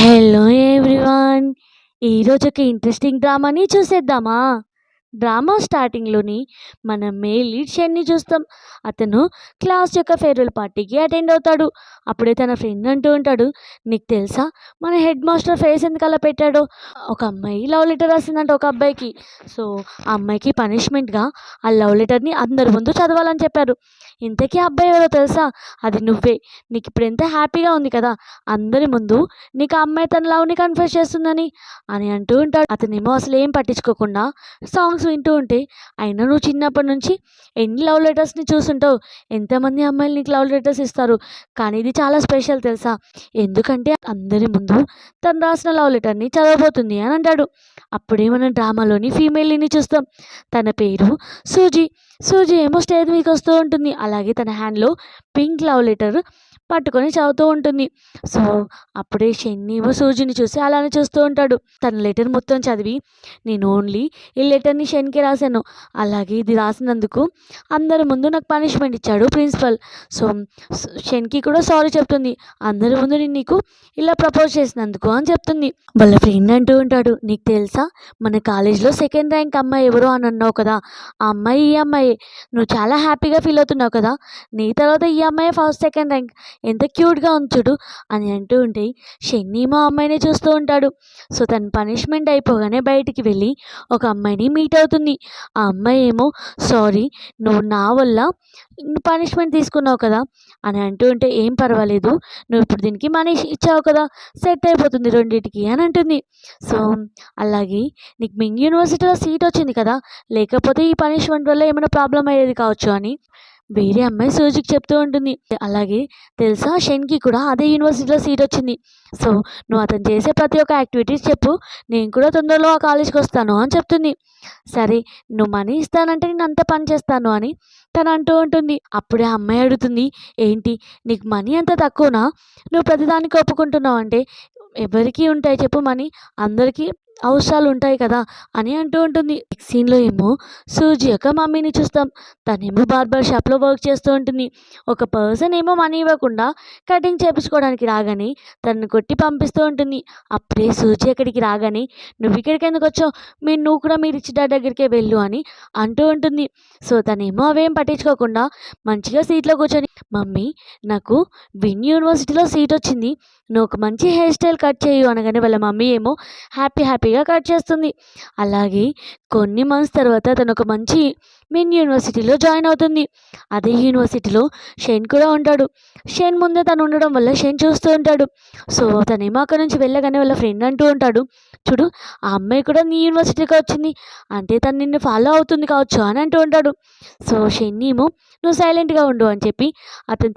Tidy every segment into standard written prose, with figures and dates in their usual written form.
Hello everyone. ఈరోజు ఒక interesting డ్రామాని చూసేద్దామా? డ్రామా స్టార్టింగ్‌లోని మనం మెయిల్ లీడ్ షెన్‌ని చూస్తాం. అతను క్లాస్ యొక్క ఫేర్‌వెల్ పార్టీకి అటెండ్ అవుతాడు. అప్పుడే తన ఫ్రెండ్ అంటూ ఉంటాడు, "నీకు తెలుసా మన హెడ్ మాస్టర్ ఫేస్ ఎందుకు అలా పెట్టాడో? ఒక అమ్మాయి లవ్ లెటర్ రాసిందంట ఒక అబ్బాయికి. సో, ఆ అమ్మాయికి పనిష్మెంట్‌గా ఆ లవ్ లెటర్‌ని అందరి ముందు చదవాలని చెప్పారు. ఇంతకీ ఆ అబ్బాయి ఎవరో తెలుసా? అది నువ్వే. నీకిప్పుడు ఎంత హ్యాపీగా ఉంది కదా! అందరి ముందు నీకు ఆ అమ్మాయి తన లవ్‌ని కన్ఫెస్ చేస్తుందని" అని అంటూ ఉంటాడు. అతనేమో అసలేం పట్టించుకోకుండా సాంగ్స్ వింటూ ఉంటే, "అయినా నువ్వు చిన్నప్పటి నుంచి ఎన్ని లవ్ లెటర్స్‌ని చూసుంటావు. ఎంతమంది అమ్మాయిలు నీకు లవ్ లెటర్స్ ఇస్తారు. కానీ ఇది చాలా స్పెషల్ తెలుసా? ఎందుకంటే అందరి ముందు తను రాసిన లవ్ లెటర్‌ని చదవబోతుంది" అని అంటాడు. అప్పుడే మనం డ్రామాలోని ఫీమేల్ లీడ్‌ని చూస్తాం. తన పేరు సూజీ. సూజీ ఏమో స్టేజ్ మీదకొస్తూ ఉంటుంది. అలాగే తన హ్యాండ్‌లో పింక్ లవ్ లెటర్ పట్టుకొని చదువుతూ ఉంటుంది. సో, అప్పుడే షెన్నీ ఏమో సూజీని చూసి అలానే చూస్తూ ఉంటాడు. తన లెటర్ మొత్తం చదివి, "నేను ఓన్లీ ఈ లెటర్‌ని షెన్‌కి రాశాను. అలాగే ఇది రాసినందుకు అందరి ముందు నాకు పనిష్మెంట్ ఇచ్చాడు ప్రిన్సిపల్. సో, షెన్‌కి కూడా సారీ చెప్తుంది. అందరి ముందు నేను నీకు ఇలా ప్రపోజ్ చేసినందుకు" అని చెప్తుంది. వాళ్ళ ఫ్రెండ్ అంటూ ఉంటాడు, "నీకు తెలుసా మన కాలేజ్‌లో సెకండ్ ర్యాంక్ అమ్మాయి ఎవరో అని అన్నావు కదా! ఆ అమ్మాయి ఈ అమ్మాయే. నువ్వు చాలా హ్యాపీగా ఫీల్ అవుతున్నావు కదా! నీ తర్వాత ఈ అమ్మాయే ఫస్ట్ సెకండ్ ర్యాంక్. ఎంత క్యూట్‌గా ఉంది చూడు" అని అంటూ ఉంటే, షెన్నేమో ఆ అమ్మాయినే చూస్తూ ఉంటాడు. సో, తన పనిష్మెంట్ అయిపోగానే బయటికి వెళ్ళి ఒక అమ్మాయిని మీట్ అవుతుంది. ఆ అమ్మాయి ఏమో, "సారీ, నువ్వు నా వల్ల పనిష్మెంట్ తీసుకున్నావు కదా" అని అంటూ ఉంటే, "ఏం పర్వాలేదు. నువ్వు ఇప్పుడు దీనికి మనీ ఇచ్చావు కదా! సెట్ అయిపోతుంది రెండిటికి" అని అంటుంది. సో, అలాగే "నీకు మింగ్ యూనివర్సిటీలో సీట్ వచ్చింది కదా! లేకపోతే ఈ పనిష్మెంట్ వల్ల ఏమైనా ప్రాబ్లమ్ అయ్యేది కావచ్చు" అని వేరే అమ్మాయి సూజికి చెప్తూ ఉంటుంది. అలాగే "తెలుసా షెన్‌కి కూడా అదే యూనివర్సిటీలో సీట్ వచ్చింది. సో, నువ్వు అతను చేసే ప్రతి ఒక్క యాక్టివిటీస్ చెప్పు. నేను కూడా తొందరలో ఆ కాలేజ్‌కి వస్తాను" అని చెప్తుంది. "సరే, నువ్వు మనీ ఇస్తానంటే నేను అంత పని చేస్తాను" అని తను అంటూ ఉంటుంది. అప్పుడే ఆ అమ్మాయి అడుగుతుంది, "ఏంటి, నీకు మనీ అంత తక్కువనా? నువ్వు ప్రతిదానికి ఒప్పుకుంటున్నావు అంటే ఎవరికి ఉంటాయి చెప్పు మనీ? అందరికీ అవసరాలు ఉంటాయి కదా" అని అంటూ ఉంటుంది. నెక్స్ట్ సీన్‌లో ఏమో సూజీ యొక్క మమ్మీని చూస్తాం. తనేమో బార్బర్ షాప్‌లో వర్క్ చేస్తూ ఉంటుంది. ఒక పర్సన్ ఏమో మనీ ఇవ్వకుండా కటింగ్ చేపించుకోవడానికి రాగానే తనని కొట్టి పంపిస్తూ ఉంటుంది. అప్పుడే సూజీ అక్కడికి రాగానే, "నువ్వు ఇక్కడికి ఎందుకు వచ్చావు? నువ్వు కూడా మీ రిచ్ డాడ్ దగ్గరికే వెళ్ళు" అని అంటూ ఉంటుంది. సో, తనేమో అవేం పట్టించుకోకుండా మంచిగా సీట్‌లో కూర్చొని, "మమ్మీ, నాకు విన్ యూనివర్సిటీలో సీట్ వచ్చింది. నువ్వు ఒక మంచి హెయిర్ స్టైల్ కట్ చేయు" అనగానే వాళ్ళ మమ్మీ ఏమో హ్యాపీగా కట్ చేస్తుంది. అలాగే కొన్ని మంత్స్ తర్వాత తను ఒక మంచి మిన్ యూనివర్సిటీలో జాయిన్ అవుతుంది. అదే యూనివర్సిటీలో షెన్ కూడా ఉంటాడు. షెన్ ముందే తను ఉండడం వల్ల షెన్ చూస్తూ ఉంటాడు. సో, తనేమో అక్కడి నుంచి వెళ్ళగానే వాళ్ళ ఫ్రెండ్ అంటూ ఉంటాడు, "చూడు, ఆ అమ్మాయి కూడా నీ యూనివర్సిటీకే వచ్చింది. అంటే తను నిన్ను ఫాలో అవుతుంది కావచ్చు" అని అంటూ ఉంటాడు. సో, షెన్ ఏమో, "నువ్వు సైలెంట్‌గా ఉండు" అని చెప్పి అతను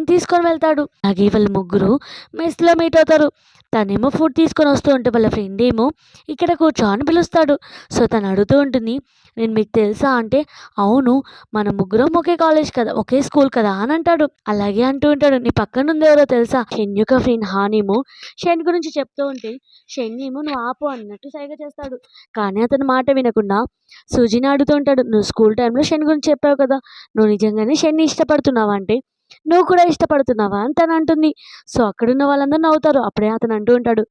తీసుకొని వెళ్తాడు. అలాగే వాళ్ళ ముగ్గురు మెస్‌లో మీట్ అవుతారు. తనేమో ఫుడ్ తీసుకొని వస్తూ ఉంటే వాళ్ళ ఫ్రెండ్ ఏమో, "ఇక్కడ కూర్చో" అని పిలుస్తాడు. సో, తను అడుగుతూ ఉంటుంది, "నేను మీకు తెలుసా?" అంటే, "అవును, మన ముగ్గురం ఒకే కాలేజ్ కదా, ఒకే స్కూల్ కదా" అని అంటాడు. అలాగే అంటూ ఉంటాడు, "నీ పక్కన ఉంది ఎవరో తెలుసా?" షెన్ యొక్క ఫ్రెండ్ హానేమో షెన్ గురించి చెప్తూ ఉంటే, షెన్ ఏమో "నువ్వు ఆపు" అన్నట్టు సైగ చేస్తాడు. కానీ అతని మాట వినకుండా సూజిని అడుగుతూ ఉంటాడు, "నువ్వు స్కూల్ టైమ్‌లో షెన్ గురించి చెప్పావు కదా! నువ్వు నిజంగానే షెన్‌ని ఇష్టపడుతున్నావా?" అంటే, "నువ్వు కూడా ఇష్టపడుతున్నావా?" అని తను అంటుంది. సో, అక్కడున్న వాళ్ళందరూ నవ్వుతారు. అప్పుడే అతను అంటూ ఉంటాడు,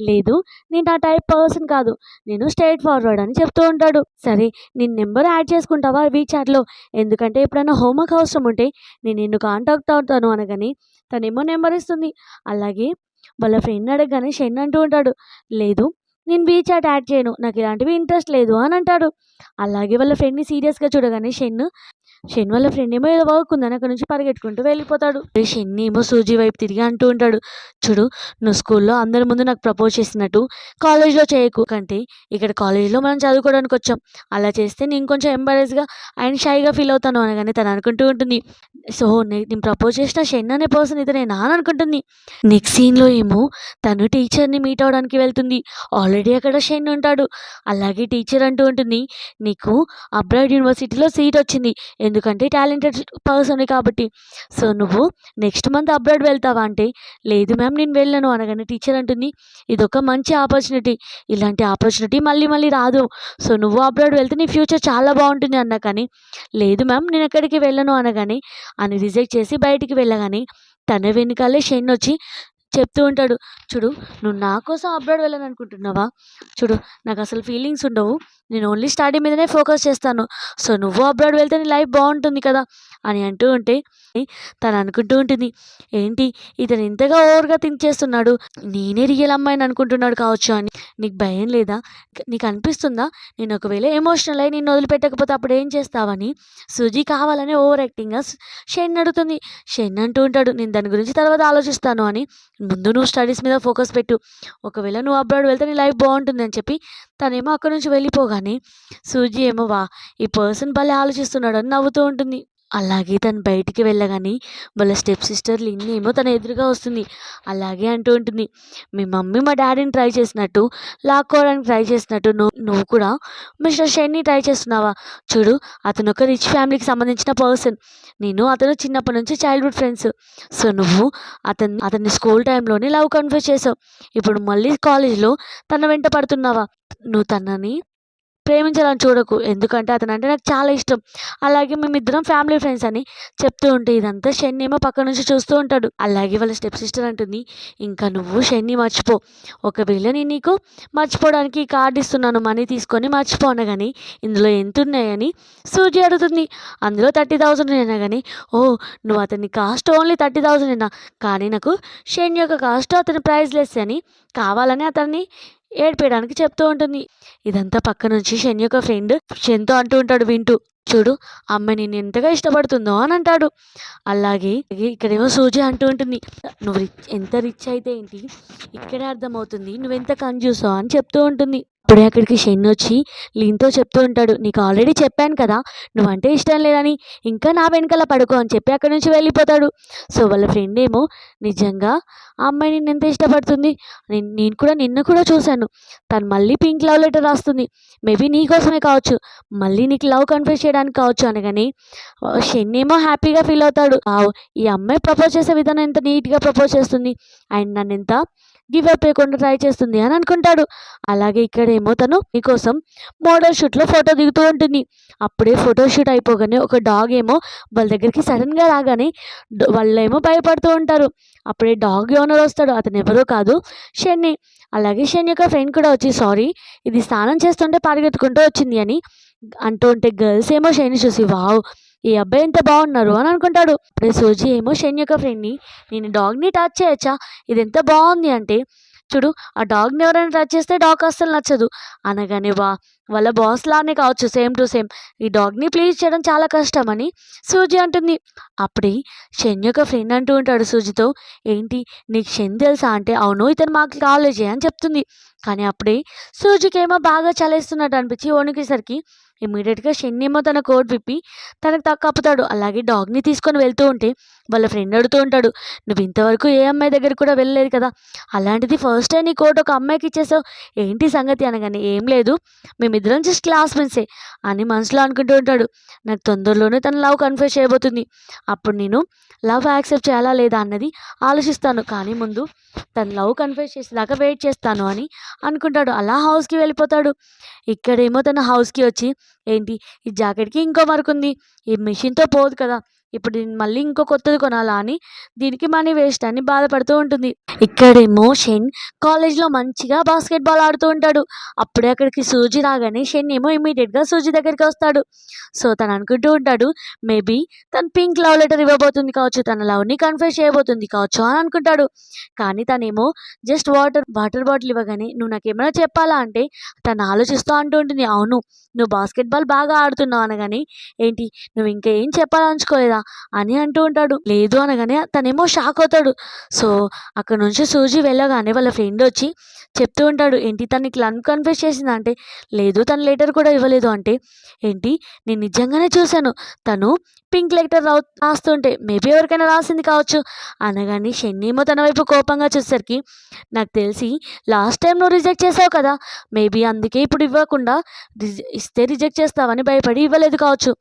"లేదు, నేను ఆ టైప్ పర్సన్ కాదు. నేను స్ట్రెయిట్ ఫార్వర్డ్" అని చెప్తూ ఉంటాడు. "సరే, నీ నెంబర్ యాడ్ చేసుకుంటావా వీచాట్‌లో? ఎందుకంటే ఎప్పుడైనా హోంవర్క్ అవసరం ఉంటే నేను నిన్ను కాంటాక్ట్ అవుతాను" అనగానే తనేమో నెంబర్ ఇస్తుంది. అలాగే వాళ్ళ ఫ్రెండ్ అడగగానే షెన్ అంటూ ఉంటాడు, "లేదు, నేను వీచాట్ యాడ్ చేయను. నాకు ఇలాంటివి ఇంట్రెస్ట్ లేదు" అని అంటాడు. అలాగే వాళ్ళ ఫ్రెండ్‌ని సీరియస్‌గా చూడగానే షెన్ వాళ్ళ ఫ్రెండ్ ఏమో ఏదో వర్క్ ఉందని అక్కడి నుంచి పరిగెట్టుకుంటూ వెళ్ళిపోతాడు. షెన్ ఏమో సూజీ వైపు తిరిగి అంటూ ఉంటాడు, "చూడు, నువ్వు స్కూల్‌లో అందరి ముందు నాకు ప్రపోజ్ చేసినట్టు కాలేజ్‌లో చేయకు. కంటే ఇక్కడ కాలేజ్‌లో మనం చదువుకోవడానికి వచ్చాం. అలా చేస్తే నేను కొంచెం ఎంబారెస్‌గా అండ్ షైగా ఫీల్ అవుతాను" అనగానే తను అనుకుంటూ ఉంటుంది, "సో, నేను ప్రపోజ్ చేసిన షెన్ అనే పర్సన్ ఇతనేనా" అని అనుకుంటుంది. నెక్స్ట్ సీన్‌లో ఏమో తను టీచర్‌ని మీట్ అవ్వడానికి వెళ్తుంది. ఆల్రెడీ అక్కడ షెన్ ఉంటాడు. అలాగే టీచర్ అంటూ ఉంటుంది, "నీకు అబ్రాడ్ యూనివర్సిటీలో సీట్ వచ్చింది. ఎందుకంటే టాలెంటెడ్ పర్సన్‌వి కాబట్టి. సో, నువ్వు నెక్స్ట్ మంత్ అబ్రాడ్ వెళ్తావా?" అంటే, "లేదు మ్యామ్, నేను వెళ్ళను" అనగానే టీచర్ అంటుంది, "ఇదొక మంచి ఆపర్చునిటీ. ఇలాంటి ఆపర్చునిటీ మళ్ళీ మళ్ళీ రాదు. సో, నువ్వు అబ్రాడ్ వెళ్తే నీ ఫ్యూచర్ చాలా బాగుంటుంది" అన్నా కానీ, "లేదు మ్యామ్, నేను ఎక్కడికి వెళ్ళను" అనగానే రిజెక్ట్ చేసి బయటికి వెళ్ళగానే తన వెనకాలే షెన్ వచ్చి చెప్తూ ఉంటాడు. చూడు, నువ్వు నా కోసం అబ్రాడ్ వెళ్ళాలనుకుంటున్నావా? చూడు, నాకు అసలు ఫీలింగ్స్ ఉండవు. నేను ఓన్లీ స్టడీ మీదనే ఫోకస్ చేస్తాను. సో నువ్వు అబ్రాడ్ వెళ్తే నీ లైఫ్ బాగుంటుంది కదా అని అంటూ ఉంటే తను అనుకుంటూ ఉంటుంది, ఏంటి ఇతను ఇంతగా ఓవర్గా థింక్ చేస్తున్నాడు, నేనే రియల్ అమ్మాయిని అనుకుంటున్నాడు కావచ్చు అని. నీకు భయం లేదా? నీకు అనిపిస్తుందా నేను ఒకవేళ ఎమోషనల్ అయ్యి నిన్ను వదిలిపెట్టకపోతే అప్పుడు ఏం చేస్తావని సుజీ కావాలనే ఓవర్ యాక్టింగ్గా షెన్ అడుగుతుంది. షెన్ అంటూ ఉంటాడు, నేను దాని గురించి తర్వాత ఆలోచిస్తాను అని. ముందు నువ్వు స్టడీస్ మీద ఫోకస్ పెట్టు. ఒకవేళ నువ్వు అబ్రాడ్ వెళ్తే నీ లైఫ్ బాగుంటుంది అని చెప్పి తనేమో అక్కడి నుంచి వెళ్ళిపోగానే సూజీ ఏమో ఈ పర్సన్ భలే ఆలోచిస్తున్నాడు అని నవ్వుతూ ఉంటుంది. అలాగే తను బయటికి వెళ్ళగానే వాళ్ళ స్టెప్ సిస్టర్ లిన్నీ ఏమో తన ఎదురుగా వస్తుంది. అలాగే అంటూ ఉంటుంది, మీ మమ్మీ మా డాడీని ట్రై చేసినట్టు లాక్కోవడానికి ట్రై చేసినట్టు నువ్వు కూడా మిస్టర్ షెన్ని ట్రై చేస్తున్నావా? చూడు, అతను ఒక రిచ్ ఫ్యామిలీకి సంబంధించిన పర్సన్. నేను అతను చిన్నప్పటి నుంచి చైల్డ్హుడ్ ఫ్రెండ్స్. సో నువ్వు అతన్ని స్కూల్ టైంలోనే లవ్ కన్ఫ్యూజ్ చేసావు. ఇప్పుడు మళ్ళీ కాలేజ్లో తన వెంట పడుతున్నావా? నువ్వు తనని ప్రేమించాలని చూడకు, ఎందుకంటే అతను అంటే నాకు చాలా ఇష్టం. అలాగే మేమిద్దరం ఫ్యామిలీ ఫ్రెండ్స్ అని చెప్తూ ఉంటే ఇదంతా షెన్నీ ఏమో పక్క నుంచి చూస్తూ ఉంటాడు. అలాగే వాళ్ళ స్టెప్ సిస్టర్ అంటుంది, ఇంకా నువ్వు షెన్నీ మర్చిపో. ఒకవేళ నేను నీకు మర్చిపోవడానికి ఈ కార్డు ఇస్తున్నాను, మనీ తీసుకొని మర్చిపో అనగాని ఇందులో ఎంత ఉన్నాయని సూజీ అడుగుతుంది. అందులో 30,000 అయినా కానీ, ఓ నువ్వు అతని కాస్ట్ ఓన్లీ 30,000 అయినా కానీ నాకు షెన్ యొక్క కాస్ట్ అతని ప్రైజ్ లెస్ అని కావాలని అతన్ని ఏడిపేయడానికి చెప్తూ ఉంటుంది. ఇదంతా పక్క నుంచి షెన్ యొక్క ఫ్రెండ్ షెన్తో అంటూ ఉంటాడు వింటూ, చూడు అమ్మాయి నేను ఎంతగా ఇష్టపడుతుందో అని అంటాడు. అలాగే ఇక్కడేమో సూజీ అంటూ ఉంటుంది, నువ్వు ఎంత రిచ్ అయితే ఏంటి, ఇక్కడే అర్థమవుతుంది నువ్వెంత కంజూసో అని చెప్తూ ఉంటుంది. అప్పుడే అక్కడికి షెన్ వచ్చి లీన్తో చెప్తూ ఉంటాడు, నీకు ఆల్రెడీ చెప్పాను కదా నువ్వంటే ఇష్టం లేదని, ఇంకా నా వెనకాల పడుకో అని చెప్పి అక్కడి నుంచి వెళ్ళిపోతాడు. సో వాళ్ళ ఫ్రెండ్ ఏమో నిజంగా ఆ అమ్మాయి నిన్ను ఎంత ఇష్టపడుతుంది, నేను కూడా నిన్ను కూడా చూశాను, తను మళ్ళీ పింక్ లవ్ లెటర్ రాస్తుంది, మేబీ నీ కోసమే కావచ్చు, మళ్ళీ నీకు లవ్ కన్ఫెస్ చేయడానికి కావచ్చు అనగాని షెన్ ఏమో హ్యాపీగా ఫీల్ అవుతాడు. ఈ అమ్మాయి ప్రపోజ్ చేసే విధానం ఎంత నీట్గా ప్రపోజ్ చేస్తుంది అండ్ నన్ను ఎంత గివ్ అప్ చేయకుండా ట్రై చేస్తుంది అని అనుకుంటాడు. అలాగే ఇక్కడేమో తను మీకోసం మోడల్ షూట్లో ఫోటో దిగుతూ ఉంటుంది. అప్పుడే ఫోటో షూట్ అయిపోగానే ఒక డాగ్ ఏమో వాళ్ళ దగ్గరికి సడన్గా రాగానే వాళ్ళేమో భయపడుతూ ఉంటారు. అప్పుడే డాగ్ ఓనర్ వస్తాడు, అతను ఎవరో కాదు షెన్ని. అలాగే షెన్ యొక్క ఫ్రెండ్ కూడా వచ్చి సారీ ఇది స్నానం చేస్తుంటే పరిగెత్తుకుంటూ వచ్చింది అని అంటూ ఉంటే గర్ల్స్ ఏమో షెన్ని చూసి వావ్ ఈ అబ్బాయి ఎంత బాగున్నారు అని అనుకుంటాడు. అప్పుడే సూజీ ఏమో షెన్ యొక్క ఫ్రెండ్ని, నేను డాగ్ని టచ్ చేయొచ్చా, ఇది ఎంత బాగుంది అంటే, చూడు ఆ డాగ్ని ఎవరైనా టచ్ చేస్తే డాగ్ అస్సలు నచ్చదు అనగానే వాళ్ళ బాస్ లానే కావచ్చు సేమ్ టు సేమ్, ఈ డాగ్ని ప్లీజ్ చేయడం చాలా కష్టం అని సూజీ అంటుంది. అప్పుడే షెన్ యొక్క ఫ్రెండ్ అంటూ ఉంటాడు సూజీతో, ఏంటి నీకు షెన్ తెలుసా అంటే, అవును ఇతను మాకు కాలేజీ అని చెప్తుంది. కానీ అప్పుడే సూజీకి ఏమో బాగా చలేస్తున్నట్టు అనిపించి వణికేసరికి ఇమీడియట్గా షెన్ ఏమో తన కోట్ విప్పి తనకు కప్పుతాడు. అలాగే డాగ్ని తీసుకొని వెళ్తూ ఉంటే వాళ్ళ ఫ్రెండ్ అడుగుతూ ఉంటాడు, నువ్వు ఇంతవరకు ఏ అమ్మాయి దగ్గర కూడా వెళ్ళలేదు కదా, అలాంటిది ఫస్ట్ టైం నీ కోట్ ఒక అమ్మాయికి ఇచ్చేసావు, ఏంటి సంగతి అనగానే ఏం లేదు మేమిద్దరం జస్ట్ క్లాస్మేట్సే అని మనసులో అనుకుంటూ ఉంటాడు. నాకు తొందరలోనే తన లవ్ కన్ఫెస్ చేయబోతుంది, అప్పుడు నేను లవ్ యాక్సెప్ట్ చేయాలా లేదా అన్నది ఆలోచిస్తాను, కానీ ముందు తను లవ్ కన్ఫెస్ చేసేదాకా వెయిట్ చేస్తాను అని అనుకుంటాడు. అలా హౌస్కి వెళ్ళిపోతాడు. ఇక్కడేమో తన హౌస్కి వచ్చి, ఏంటి ఈ జాకెట్కి ఇంకో వర్క్ ఉంది, ఈ మిషన్తో పోదు కదా, ఇప్పుడు దీన్ని మళ్ళీ ఇంకో కొత్తది కొనాలా అని దీనికి మనీ వేస్ట్ అని బాధపడుతూ ఉంటుంది. ఇక్కడేమో షెన్ కాలేజ్లో మంచిగా బాస్కెట్బాల్ ఆడుతూ ఉంటాడు. అప్పుడే అక్కడికి సూజీ రాగానే షెన్ ఏమో ఇమీడియట్గా సూజీ దగ్గరికి వస్తాడు. సో తను అనుకుంటూ ఉంటాడు మేబీ తను పింక్ లవ్ లెటర్ ఇవ్వబోతుంది కావచ్చు, తన లవ్ని కన్ఫెస్ చేయబోతుంది కావచ్చు అని అనుకుంటాడు. కానీ తనేమో జస్ట్ వాటర్ బాటిల్ ఇవ్వగానే నువ్వు నాకేమైనా చెప్పాలా అంటే తను ఆలోచిస్తూ అంటూ ఉంటుంది, అవును నువ్వు బాస్కెట్బాల్ బాగా ఆడుతున్నావు అనగానే, ఏంటి నువ్వు ఇంకా ఏం చెప్పాలనుకోలేదా అని అంటూ ఉంటాడు. లేదు అనగానే తనేమో షాక్ అవుతాడు. సో అక్కడ నుంచి సూజీ వెళ్ళగానే వాళ్ళ ఫ్రెండ్ వచ్చి చెప్తూ ఉంటాడు, ఏంటి తను ఇట్లా కన్ఫెస్ చేసిందా అంటే, లేదు తను లెటర్ కూడా ఇవ్వలేదు అంటే, ఏంటి నేను నిజంగానే చూశాను తను పింక్ లెటర్ రాస్తుంటే మేబీ ఎవరికైనా రాసింది కావచ్చు అనగానే షెన్ ఏమో తన వైపు కోపంగా చూసేసరికి, నాకు తెలిసి లాస్ట్ టైం నువ్వు రిజెక్ట్ చేసావు కదా, మేబీ అందుకే ఇప్పుడు ఇవ్వకుండా ఇస్తే రిజెక్ట్ చేస్తావని భయపడి ఇవ్వలేదు కావచ్చు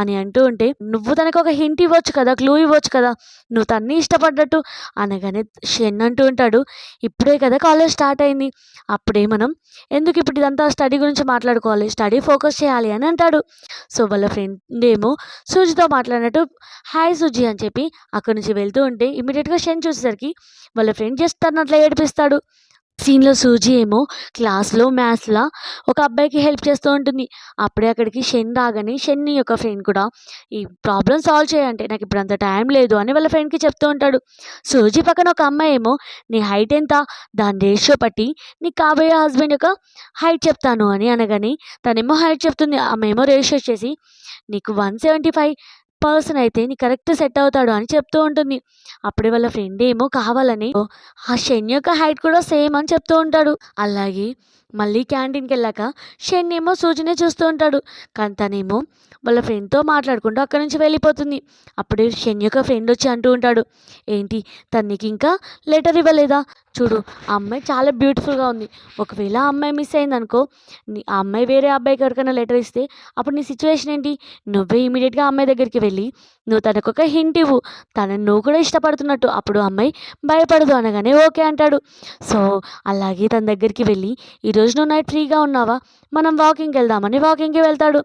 అని అంటూ ఉంటే, నువ్వు తనకు ఒక హింట్ ఇవ్వచ్చు కదా, క్లూ ఇవ్వచ్చు కదా, నువ్వు తన్ని ఇష్టపడ్డట్టు అనగానే షెన్ అంటూ ఉంటాడు, ఇప్పుడే కదా కాలేజ్ స్టార్ట్ అయింది, ఉంటుంది. అప్పుడే మనం ఎందుకు ఇప్పుడు ఇదంతా స్టడీ గురించి మాట్లాడుకోవాలి, స్టడీ ఫోకస్ చేయాలి అని అంటాడు. సో వాళ్ళ ఫ్రెండ్ ఏమో సూజితో మాట్లాడినట్టు హాయ్ సూజీ అని చెప్పి అక్కడి నుంచి వెళ్తూ ఉంటే ఇమీడియట్గా షెన్ చూసేసరికి వాళ్ళ ఫ్రెండ్ జస్ట్ తను అట్లా ఏడిపిస్తాడు. సీన్‌లో సూజీ ఏమో క్లాస్‌లో మ్యాథ్స్‌లా ఒక అబ్బాయికి హెల్ప్ చేస్తూ ఉంటుంది. అప్పుడే అక్కడికి షెన్ రాగానే షెన్ యొక్క ఫ్రెండ్ కూడా ఈ ప్రాబ్లమ్ సాల్వ్ చేయంటే నాకిప్పుడు అంత టైం లేదు అని వాళ్ళ ఫ్రెండ్‌కి చెప్తూ ఉంటాడు. సూజీ పక్కన ఒక అమ్మాయి ఏమో నీ హైట్ ఎంత? దాని రేషియో బట్టి నీకు కాబోయే హస్బెండ్ యొక్క హైట్ చెప్తాను అని అనగానే తనేమో హైట్ చెప్తుంది. ఆమేమో రేషియో వచ్చేసి నీకు 175 అయితే నీకు కరెక్ట్ సెట్ అవుతాడు అని చెప్తూ ఉంటుంది. అప్పుడే వాళ్ళ ఫ్రెండ్ ఏమో కావాలని ఆ షెన్ యొక్క హైట్ కూడా సేమ్ అని చెప్తూ ఉంటాడు. అలాగే మళ్ళీ క్యాంటీన్‌కెళ్ళాక షెన్ ఏమో సూజినే చూస్తూ ఉంటాడు. కానీ తనేమో వాళ్ళ ఫ్రెండ్‌తో మాట్లాడుకుంటూ అక్కడి నుంచి వెళ్ళిపోతుంది. అప్పుడే షెన్ యొక్క ఫ్రెండ్ వచ్చి అంటూ ఉంటాడు, ఏంటి తను నీకు ఇంకా లెటర్ ఇవ్వలేదా? చూడు ఆ అమ్మాయి చాలా బ్యూటిఫుల్‌గా ఉంది. ఒకవేళ ఆ అమ్మాయి మిస్ అయిందనుకో, ఆ అమ్మాయి వేరే అబ్బాయికి ఎవరికైనా లెటర్ ఇస్తే అప్పుడు నీ సిచ్యువేషన్ ఏంటి? నువ్వే ఇమీడియట్‌గా ఆ అమ్మాయి దగ్గరికి వెళ్ళి నువ్వు తనకొక హింట్ ఇవ్వు. తనని నువ్వు కూడా ఇష్టపడుతున్నట్టు. అప్పుడు ఆ అమ్మాయి భయపడదు అనగానే ఓకే అంటాడు. సో అలాగే తన దగ్గరికి వెళ్ళి ఈరోజు నువ్వు నైట్ ఫ్రీగా ఉన్నావా? మనం వాకింగ్‌కి వెళ్దామని వాకింగ్‌కి వెళ్తాడు.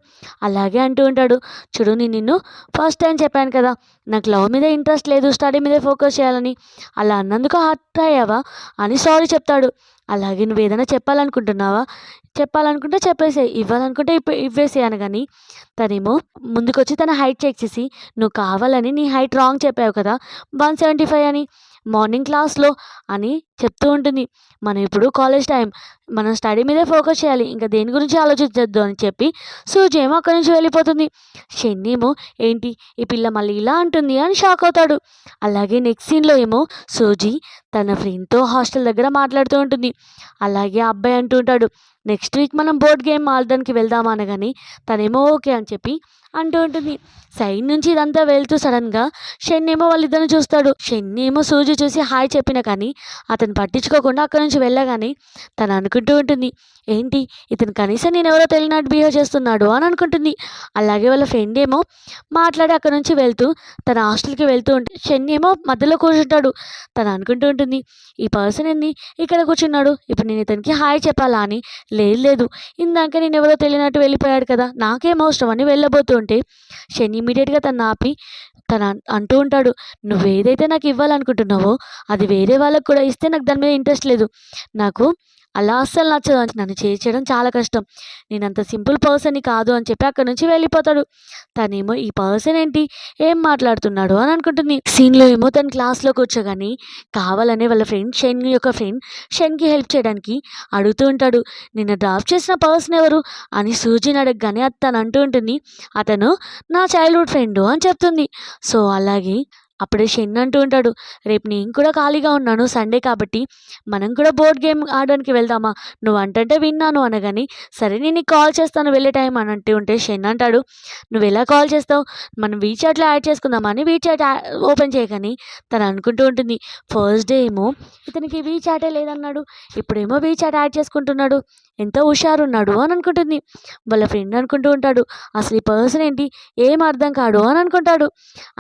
అలాగే అంటూ ఉంటాడు, చూడు నేను నిన్ను ఫస్ట్ టైం చెప్పాను కదా! నాకు లవ్ మీద ఇంట్రెస్ట్ లేదు, స్టడీ మీదే ఫోకస్ చేయాలని. అలా అన్నందుకు హర్ట్ అయ్యావా? అని సారీ చెప్తాడు. అలాగే నువ్వేదైనా చెప్పాలనుకుంటున్నావా? చెప్పాలనుకుంటే చెప్పేసేయి. ఇవ్వాలనుకుంటే ఇవ్వేసేయి అనగాని తనేమో ముందుకొచ్చి తన హైట్ చెక్ చేసి, నువ్వు కావాలని నీ హైట్ రాంగ్ చెప్పావు కదా! 175 అని మార్నింగ్ క్లాస్‌లో అని చెప్తూ ఉంటుంది. మనం ఇప్పుడు కాలేజ్ టైం. మనం స్టడీ మీదే ఫోకస్ చేయాలి. ఇంకా దేని గురించి ఆలోచించొద్దు అని చెప్పి సూజీ ఏమో అక్కడి నుంచి వెళ్ళిపోతుంది. షెన్ ఏమో ఏంటి ఈ పిల్ల మళ్ళీ ఇలా అంటుంది అని షాక్ అవుతాడు. అలాగే నెక్స్ట్ సీన్‌లో ఏమో సూజీ తన ఫ్రెండ్‌తో హాస్టల్ దగ్గర మాట్లాడుతూ ఉంటుంది. అలాగే ఆ అబ్బాయి అంటూ ఉంటాడు, నెక్స్ట్ వీక్ మనం బోర్డ్ గేమ్ ఆడడానికి వెళ్దామా అనగాని తనేమో ఓకే అని చెప్పి అంటూ ఉంటుంది. సైడ్ నుంచి ఇదంతా వెళ్తూ సడన్‌గా షెన్ ఏమో వాళ్ళిద్దరిని చూస్తాడు. షెన్ ఏమో సూజీ చూసి హాయ్ చెప్పినా కానీ అతను పట్టించుకోకుండా అక్కడి నుంచి వెళ్ళగానే తను అనుకుంటూ ఉంటుంది, ఏంటి ఇతను కనీసం నేనెవరో తెలియనట్టు బిహేవ్ చేస్తున్నాడు అని అనుకుంటుంది. అలాగే వాళ్ళ ఫ్రెండ్ ఏమో మాట్లాడి అక్కడి నుంచి వెళ్తూ తన హాస్టల్‌కి వెళ్తూ ఉంటే షెన్ ఏమో మధ్యలో కూర్చుంటాడు. తను అనుకుంటూ ఉంటుంది, ఈ పర్సన్ ఏంది ఇక్కడ కూర్చున్నాడు? ఇప్పుడు నేను ఇతనికి హాయ్ చెప్పాలా అని. లేదు ఇందాక నేనెవరో తెలియనట్టు వెళ్ళిపోయాడు కదా! నాకేం అవసరం అని వెళ్ళబోతూ ఉంటే షెన్ ఇమ్మీడియట్‌గా తనని ఆపి అంటూ ఉంటాడు, నువ్వేదైతే నాకు ఇవ్వాలనుకుంటున్నావో అది వేరే వాళ్ళకి కూడా ఇస్తే నాకు దాని మీద ఇంట్రెస్ట్ లేదు. నాకు అలా అస్సలు నచ్చదు. నన్ను చేయడం చాలా కష్టం. నేనంత సింపుల్ పర్సన్‌ని కాదు అని చెప్పి అక్కడి నుంచి వెళ్ళిపోతాడు. తనేమో ఈ పర్సన్ ఏంటి ఏం మాట్లాడుతున్నాడు అని అనుకుంటుంది. సీన్‌లో ఏమో తను క్లాస్‌లో కూర్చోగానే కావాలనే వాళ్ళ ఫ్రెండ్ షెన్ యొక్క ఫ్రెండ్ షెన్‌కి హెల్ప్ చేయడానికి అడుగుతూ ఉంటాడు. నిన్ను డ్రాప్ చేసిన పర్సన్ ఎవరు? అని సూజిని అడగగానే తను అంటూ ఉంటుంది, అతను నా చైల్డ్‌హుడ్ ఫ్రెండు అని చెప్తుంది. సో అలాగే అప్పుడే షెన్ అంటూ ఉంటాడు, రేపు నేను కూడా ఖాళీగా ఉన్నాను సండే కాబట్టి మనం కూడా బోర్డ్ గేమ్ ఆడడానికి వెళ్దామా? నువ్వు అంటంటే విన్నాను అనగానే సరే నేను నీకు కాల్ చేస్తాను వెళ్ళే టైం అని అంటూ ఉంటే షెన్ అంటాడు, నువ్వు ఎలా కాల్ చేస్తావు? మనం వీచాట్‌లో యాడ్ చేసుకుందామా అని వీచాట్ ఓపెన్ చేయగానే తను అనుకుంటూ ఉంటుంది, ఫస్ట్ డే ఏమో ఇతనికి వీచాటే లేదన్నాడు, ఇప్పుడేమో వీచాట్ యాడ్ చేసుకుంటున్నాడు, ఎంత హుషారున్నాడు అని అనుకుంటుంది. వాళ్ళ ఫ్రెండ్ అనుకుంటూ ఉంటాడు, అసలు ఈ పర్సన్ ఏంటి ఏం అర్థం కాడు అని అనుకుంటాడు.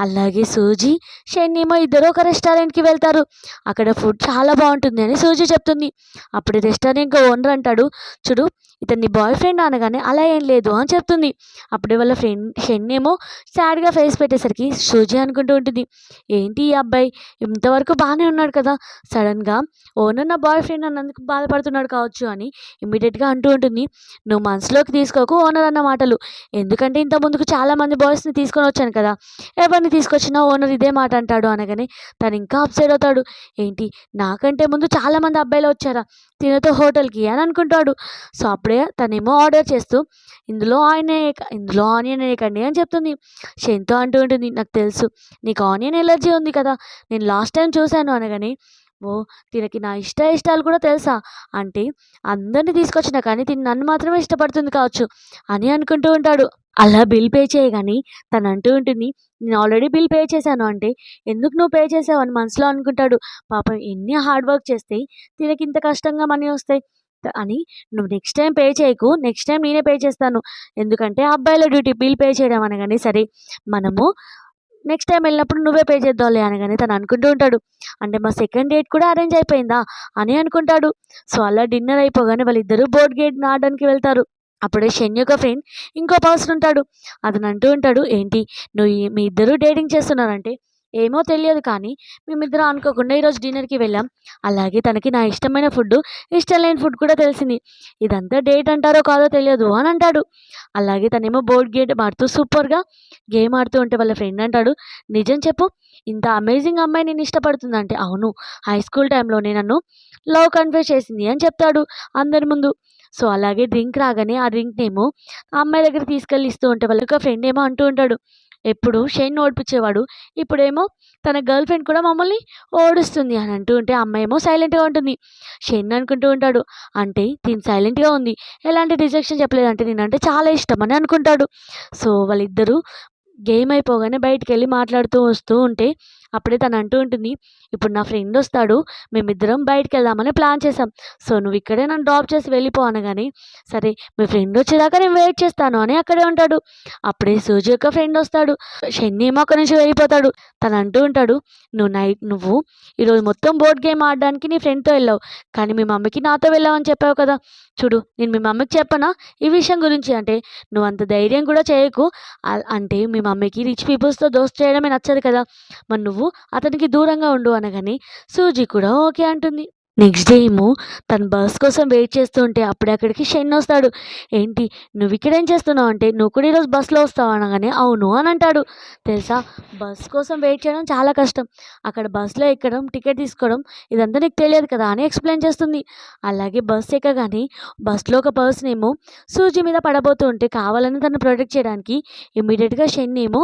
అలాగే సూజీ షెన్ ఏమో ఇద్దరు ఒక రెస్టారెంట్‌కి వెళ్తారు. అక్కడ ఫుడ్ చాలా బాగుంటుంది అని సూజీ చెప్తుంది. అప్పుడు రెస్టారెంట్ ఓనర్ అంటాడు, చూడు ఇతను నీ బాయ్ ఫ్రెండ్ అనగానే అలా ఏం లేదు అని చెప్తుంది. అప్పుడే వాళ్ళ ఫ్రెండ్ షెన్ ఏమో సాడ్‌గా ఫేస్ పెట్టేసరికి సూజీ అనుకుంటూ ఉంటుంది, ఏంటి ఈ అబ్బాయి ఇంతవరకు బాగానే ఉన్నాడు కదా, సడన్‌గా ఓనర్ నా బాయ్ ఫ్రెండ్ అన్నందుకు బాధపడుతున్నాడు కావచ్చు అని ఇమ్మీడియట్‌గా అంటూ ఉంటుంది. నువ్వు మనసులోకి తీసుకోకు ఓనర్ అన్న మాటలు, ఎందుకంటే ఇంత ముందుకు చాలామంది బాయ్స్‌ని తీసుకొని వచ్చాను కదా, ఎవరిని తీసుకొచ్చినా ఓనర్ ఇదే మాట అంటాడు అనగానే తను ఇంకా అప్సెట్ అవుతాడు, ఏంటి నాకంటే ముందు చాలామంది అబ్బాయిలు వచ్చారా తినతో హోటల్‌కి అని అనుకుంటాడు. సో అప్పుడే తనేమో ఆర్డర్ చేస్తూ ఇందులో ఆనియన్ వేయకండి అని చెప్తుంది. షెన్‌తో అంటూ ఉంటుంది, నాకు తెలుసు నీకు ఆనియన్ ఎలర్జీ ఉంది కదా, నేను లాస్ట్ టైం చూశాను అనగానే ఓహ్! తినకి నా ఇష్టాలు కూడా తెలుసా? అంటే అందరిని తీసుకొచ్చినా కానీ తిను నన్ను మాత్రమే ఇష్టపడుతుంది కావచ్చు అని అనుకుంటూ ఉంటాడు. అలా బిల్ పే చేయగానే తను అంటూ ఉంటుంది, నేను ఆల్రెడీ బిల్ పే చేశాను అంటే ఎందుకు నువ్వు పే చేసావు అని మనసులో అనుకుంటాడు. పాపం ఎన్ని హార్డ్ వర్క్ చేస్తే తినకి ఇంత కష్టంగా మనీ వస్తాయి అని, నువ్వు నెక్స్ట్ టైం పే చేయకు, నెక్స్ట్ టైం నేనే పే చేస్తాను. ఎందుకంటే అబ్బాయిల డ్యూటీ బిల్ పే చేయడం అనగానే సరే మనము నెక్స్ట్ టైం వెళ్ళినప్పుడు నువ్వే పే చేద్దాంలే అనగానే తను అనుకుంటూ ఉంటాడు, అంటే మా సెకండ్ డేట్ కూడా అరేంజ్ అయిపోయిందా అని అనుకుంటాడు. సో అలా డిన్నర్ అయిపోగానే వాళ్ళిద్దరూ బోర్డ్ గేమ్ ఆడడానికి వెళ్తారు. అప్పుడే శన్ యొక్క ఫ్రెండ్ ఇంకో పర్సన్ ఉంటాడు. అతను అంటూ ఉంటాడు, ఏంటి నువ్వు మీ ఇద్దరు డేటింగ్ చేస్తున్నారంటే, ఏమో తెలియదు కానీ మేమిద్దరం అనుకోకుండా ఈరోజు డిన్నర్కి వెళ్ళాం. అలాగే తనకి నా ఇష్టమైన ఫుడ్, ఇష్టం లేని ఫుడ్ కూడా తెలిసింది. ఇదంతా డేట్ అంటారో కాదో తెలియదు అని అంటాడు. అలాగే తనేమో బోర్డ్ గేమ్ ఆడుతూ సూపర్గా గేమ్ ఆడుతూ ఉంటే వాళ్ళ ఫ్రెండ్ అంటాడు, నిజం చెప్పు, ఇంత అమేజింగ్ అమ్మాయి నేను ఇష్టపడుతుందంటే, అవును, హై స్కూల్ టైంలోనే నన్ను లవ్ కన్ఫెస్ చేసింది అని చెప్తాడు అందరి ముందు. సో అలాగే డ్రింక్ రాగానే ఆ డ్రింక్‌నేమో ఆ అమ్మాయి దగ్గరికి తీసుకెళ్ళి ఇస్తూ ఉంటే వాళ్ళ యొక్క ఫ్రెండ్ ఏమో అంటూ ఉంటాడు, ఎప్పుడు షైన్ ఓడిపించేవాడు, ఇప్పుడేమో తన గర్ల్ ఫ్రెండ్ కూడా మమ్మల్ని ఓడిస్తుంది అని అంటూ ఉంటే ఆ అమ్మాయి ఏమో సైలెంట్‌గా ఉంటుంది. షైన్ అనుకుంటూ ఉంటాడు, అంటే తిను సైలెంట్‌గా ఉంది, ఎలాంటి రిజెక్షన్ చెప్పలేదంటే నేనంటే చాలా ఇష్టం అని అనుకుంటాడు. సో వాళ్ళిద్దరూ గేమ్ అయిపోగానే బయటికెళ్ళి మాట్లాడుతూ వస్తూ ఉంటే అప్పుడే తను అంటూ ఉంటుంది, ఇప్పుడు నా ఫ్రెండ్ వస్తాడు, మేమిద్దరం బయటికెళ్దామని ప్లాన్ చేసాం. సో నువ్వు ఇక్కడే నన్ను డ్రాప్ చేసి వెళ్ళిపో అనగానే, సరే మీ ఫ్రెండ్ వచ్చేదాకా నేను వెయిట్ చేస్తాను అని అక్కడే ఉంటాడు. అప్పుడే సూజీ యొక్క ఫ్రెండ్ వస్తాడు. షెన్నీ ఏమో అక్కడి నుంచి వెళ్ళిపోతాడు. తను అంటూ ఉంటాడు, నువ్వు ఈరోజు మొత్తం బోర్డ్ గేమ్ ఆడడానికి నీ ఫ్రెండ్తో వెళ్ళావు, కానీ మీ మమ్మీకి నాతో వెళ్ళావని చెప్పావు కదా. చూడు, నేను మీ మమ్మీకి చెప్పనా ఈ విషయం గురించి అంటే, నువ్వు అంత ధైర్యం కూడా చేయకు. అంటే మీ మమ్మీకి రిచ్ పీపుల్స్తో దోస్త్ చేయడమే నచ్చదు కదా, మరి నువ్వు అతనికి దూరంగా ఉండు అనగానే సూజీ కూడా ఓకే అంటుంది. నెక్స్ట్ డే ఏమో తను బస్ కోసం వెయిట్ చేస్తూ ఉంటే అప్పుడే అక్కడికి షెన్ వస్తాడు. ఏంటి నువ్వు ఇక్కడ ఏం చేస్తున్నావు అంటే, నువ్వు కూడా ఈరోజు బస్సులో వస్తావు అనగానే అవును అని అంటాడు. తెలుసా, బస్ కోసం వెయిట్ చేయడం చాలా కష్టం, అక్కడ బస్సులో ఎక్కడం, టికెట్ తీసుకోవడం ఇదంతా నీకు తెలియదు కదా అని ఎక్స్ప్లెయిన్ చేస్తుంది. అలాగే బస్ ఎక్కగానే బస్సులో ఒక పర్సన్ ఏమో సూజీ మీద పడబోతూ ఉంటే కావాలని తను ప్రొటెక్ట్ చేయడానికి ఇమ్మీడియట్గా షెన్ ఏమో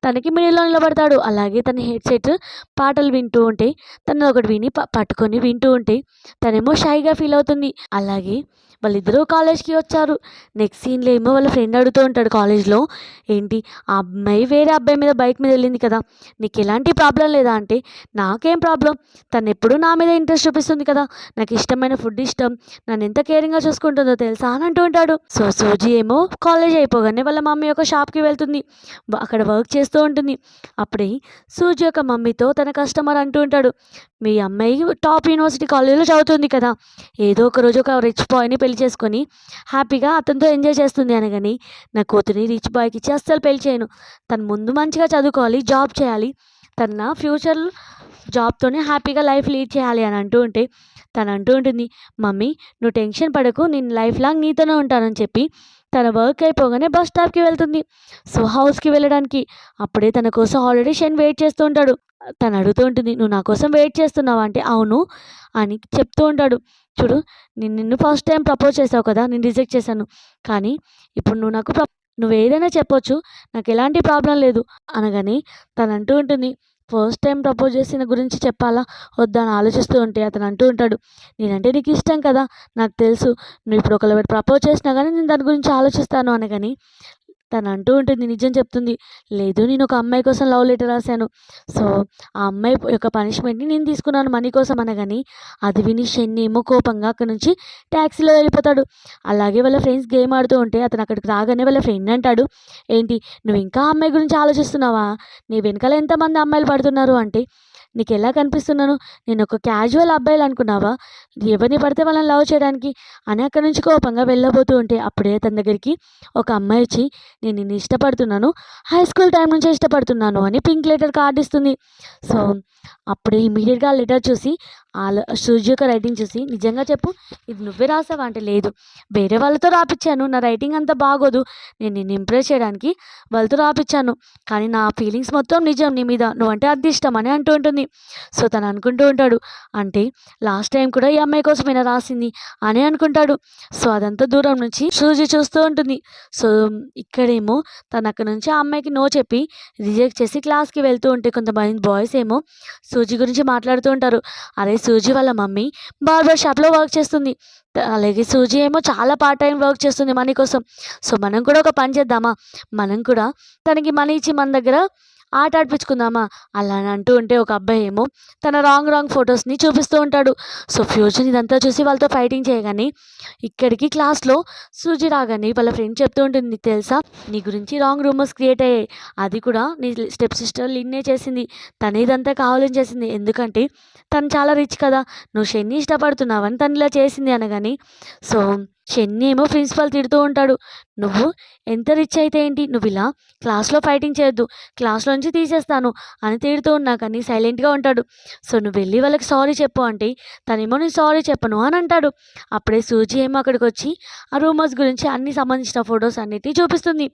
తనకి మిడిల్లో నిలబడతాడు. అలాగే తన హెడ్సెట్ పాటలు వింటూ ఉంటే తను ఒకటి విని పట్టుకొని వింటూ ఉంటే తనేమో షైగా ఫీల్ అవుతుంది. అలాగే వాళ్ళిద్దరూ కాలేజ్కి వచ్చారు. నెక్స్ట్ సీన్లో ఏమో వాళ్ళ ఫ్రెండ్ అడుగుతూ ఉంటాడు కాలేజ్లో, ఏంటి ఆ అమ్మాయి వేరే అబ్బాయి మీద బైక్ మీద వెళ్ళింది కదా, నీకు ఎలాంటి ప్రాబ్లం లేదా అంటే, నాకేం ప్రాబ్లం, తను ఎప్పుడూ నా మీద ఇంట్రెస్ట్ చూపిస్తుంది కదా, నాకు ఇష్టమైన ఫుడ్ ఇష్టం, నన్ను ఎంత కేరింగ్గా చూసుకుంటుందో తెలుసా అని అంటూ ఉంటాడు. సో సూజీ ఏమో కాలేజ్ అయిపోగానే వాళ్ళ మమ్మీ ఒక షాప్కి వెళ్తుంది, అక్కడ వర్క్ చేస్తూ ఉంటుంది. అప్పుడే సూజీ యొక్క మమ్మీతో తన కస్టమర్ అంటూ ఉంటాడు, మీ అమ్మాయి టాప్ యూనివర్సిటీ కాలేజీలో చదువుతుంది కదా, ఏదో ఒక రోజు ఒక రిచ్ బాయ్ని పెళ్లి చేసుకొని హ్యాపీగా అతనితో ఎంజాయ్ చేస్తుంది అనగాని, నా కూతురిని రిచ్ బాయ్కి ఇచ్చి అస్సలు పెళ్లి చేయను, తను ముందు మంచిగా చదువుకోవాలి, జాబ్ చేయాలి, తన ఫ్యూచర్ జాబ్తోనే హ్యాపీగా లైఫ్ లీడ్ చేయాలి అని అంటూ ఉంటే తను అంటూ ఉంటుంది, మమ్మీ నువ్వు టెన్షన్ పడకు, నేను లైఫ్ లాంగ్ నీతోనే ఉంటానని చెప్పి తన వర్క్ అయిపోగానే బస్ స్టాప్కి వెళ్తుంది. సో హౌస్కి వెళ్ళడానికి అప్పుడే తన కోసం ఆల్రెడీ షెన్ వెయిట్ చేస్తూ ఉంటాడు. తను అడుగుతూ ఉంటుంది, నువ్వు నా కోసం వెయిట్ చేస్తున్నావా అంటే, అవును అని చెప్తూ ఉంటాడు. చూడు, నిన్ను ఫస్ట్ టైం ప్రపోజ్ చేసావు కదా, నేను రిజెక్ట్ చేశాను, కానీ ఇప్పుడు నువ్వు నాకు నువ్వు ఏదైనా చెప్పొచ్చు, నాకు ఎలాంటి ప్రాబ్లం లేదు అనగానే తను అంటూ ఉంటుంది, ఫస్ట్ టైం ప్రపోజ్ చేసిన గురించి చెప్పాలా వద్దా అని ఆలోచిస్తూ ఉంటే అతను అంటూ ఉంటాడు, నేనంటే నీకు ఇష్టం కదా, నాకు తెలుసు, నువ్వు ఇప్పుడు ఒకవేళ ప్రపోజ్ చేసినా కానీ నేను దాని గురించి ఆలోచిస్తాను అనగాని తను అంటూ ఉంటుంది, నిజం చెప్తుంది, లేదు నేను ఒక అమ్మాయి కోసం లవ్ లెటర్ రాశాను, సో ఆ అమ్మాయి యొక్క పనిష్మెంట్ని నేను తీసుకున్నాను మనీ కోసం అనగాని అది విని షెన్నీ ఏమో కోపంగా అక్కడి నుంచి ట్యాక్సీలో వెళ్ళిపోతాడు. అలాగే వాళ్ళ ఫ్రెండ్స్ గేమ్ ఆడుతూ ఉంటే అతను అక్కడికి రాగానే వాళ్ళ ఫ్రెండ్ అంటాడు, ఏంటి నువ్వు ఇంకా అమ్మాయి గురించి ఆలోచిస్తున్నావా, నీ వెనకాల ఎంతమంది అమ్మాయిలు పడుతున్నారు అంటే, నీకు ఎలా కనిపిస్తున్నాను, నేను ఒక క్యాజువల్ అబ్బాయిలు అనుకున్నావా, ఎవరిని పడితే వాళ్ళని లవ్ చేయడానికి అని అక్కడి నుంచి కోపంగా వెళ్ళబోతూ ఉంటే అప్పుడే తన దగ్గరికి ఒక అమ్మాయి వచ్చి, నేను నిన్ను ఇష్టపడుతున్నాను, హై స్కూల్ టైం నుంచే ఇష్టపడుతున్నాను అని పింక్ లెటర్ కార్డు ఇస్తుంది. సో అప్పుడే ఇమీడియట్గా ఆ లెటర్ చూసి సూజీ యొక్క రైటింగ్ చూసి, నిజంగా చెప్పు, ఇది నువ్వే రాసావా అంటే, లేదు వేరే వాళ్ళతో రాపిచ్చాను, నా రైటింగ్ అంత బాగోదు, నేను నిన్ను ఇంప్రెస్ చేయడానికి వాళ్ళతో రాపిచ్చాను, కానీ నా ఫీలింగ్స్ మొత్తం నిజం నీ మీద, నువ్వంటే అది ఇష్టం అని అంటూ ఉంటుంది. సో తను అనుకుంటూ ఉంటాడు, అంటే లాస్ట్ టైం కూడా ఈ అమ్మాయి కోసమైనా రాసింది అని అనుకుంటాడు. సో అదంతా దూరం నుంచి సూజీ చూస్తూ ఉంటుంది. సో ఇక్కడేమో తను అక్కడ నుంచి ఆ అమ్మాయికి నో చెప్పి రిజెక్ట్ చేసి క్లాస్కి వెళ్తూ ఉంటే కొంతమంది బాయ్స్ ఏమో సూజీ గురించి మాట్లాడుతూ ఉంటారు, అరే సూజీ వాళ్ళ మమ్మీ బార్బర్ షాప్లో వర్క్ చేస్తుంది, అలాగే సూజీ ఏమో చాలా పార్ట్ టైం వర్క్ చేస్తుంది మనీ కోసం, సో మనం కూడా ఒక పని చేద్దామా, మనం కూడా తనకి మనీ ఇచ్చి మన దగ్గర ఆట ఆడిపించుకుందామా అలా అని అంటూ ఉంటే ఒక అబ్బాయి ఏమో తన రాంగ్ ఫొటోస్ని చూపిస్తూ ఉంటాడు. సో ఫ్యూజన్ ఇదంతా చూసి వాళ్ళతో ఫైటింగ్ చేయగానే ఇక్కడికి క్లాస్లో సూజీ రాగానే వాళ్ళ ఫ్రెండ్ చెప్తూ ఉంటుంది, "నీకు తెలుసా నీ గురించి రాంగ్ రూమర్స్ క్రియేట్ అయ్యాయి, అది కూడా నీ స్టెప్ సిస్టర్ లిన్నే చేసింది, తనే ఇదంతా కావాలని చేసింది, ఎందుకంటే తను చాలా రిచ్ కదా, నువ్వు షెన్ని ఇష్టపడుతున్నావని తను ఇలా చేసింది" అనగాని సో షెన్ని ఏమో ప్రిన్సిపల్ తిడుతూ ఉంటాడు, "నువ్వు ఎంత రిచ్ అయితే ఏంటి, నువ్వు ఇలా క్లాస్లో ఫైటింగ్ చేయొద్దు, క్లాస్లో నుంచి తీసేస్తాను" అని తిడుతూ ఉన్నా కానీ సైలెంట్గా ఉంటాడు. సో నువ్వు వెళ్ళి వాళ్ళకి సారీ చెప్పు అంటే తనేమో నేను సారీ చెప్పను అని అంటాడు. అప్పుడే సూజీ ఏమో అక్కడికి వచ్చి ఆ రూమర్స్ గురించి అన్ని సంబంధించిన ఫొటోస్ అన్నిటిని చూపిస్తుంది.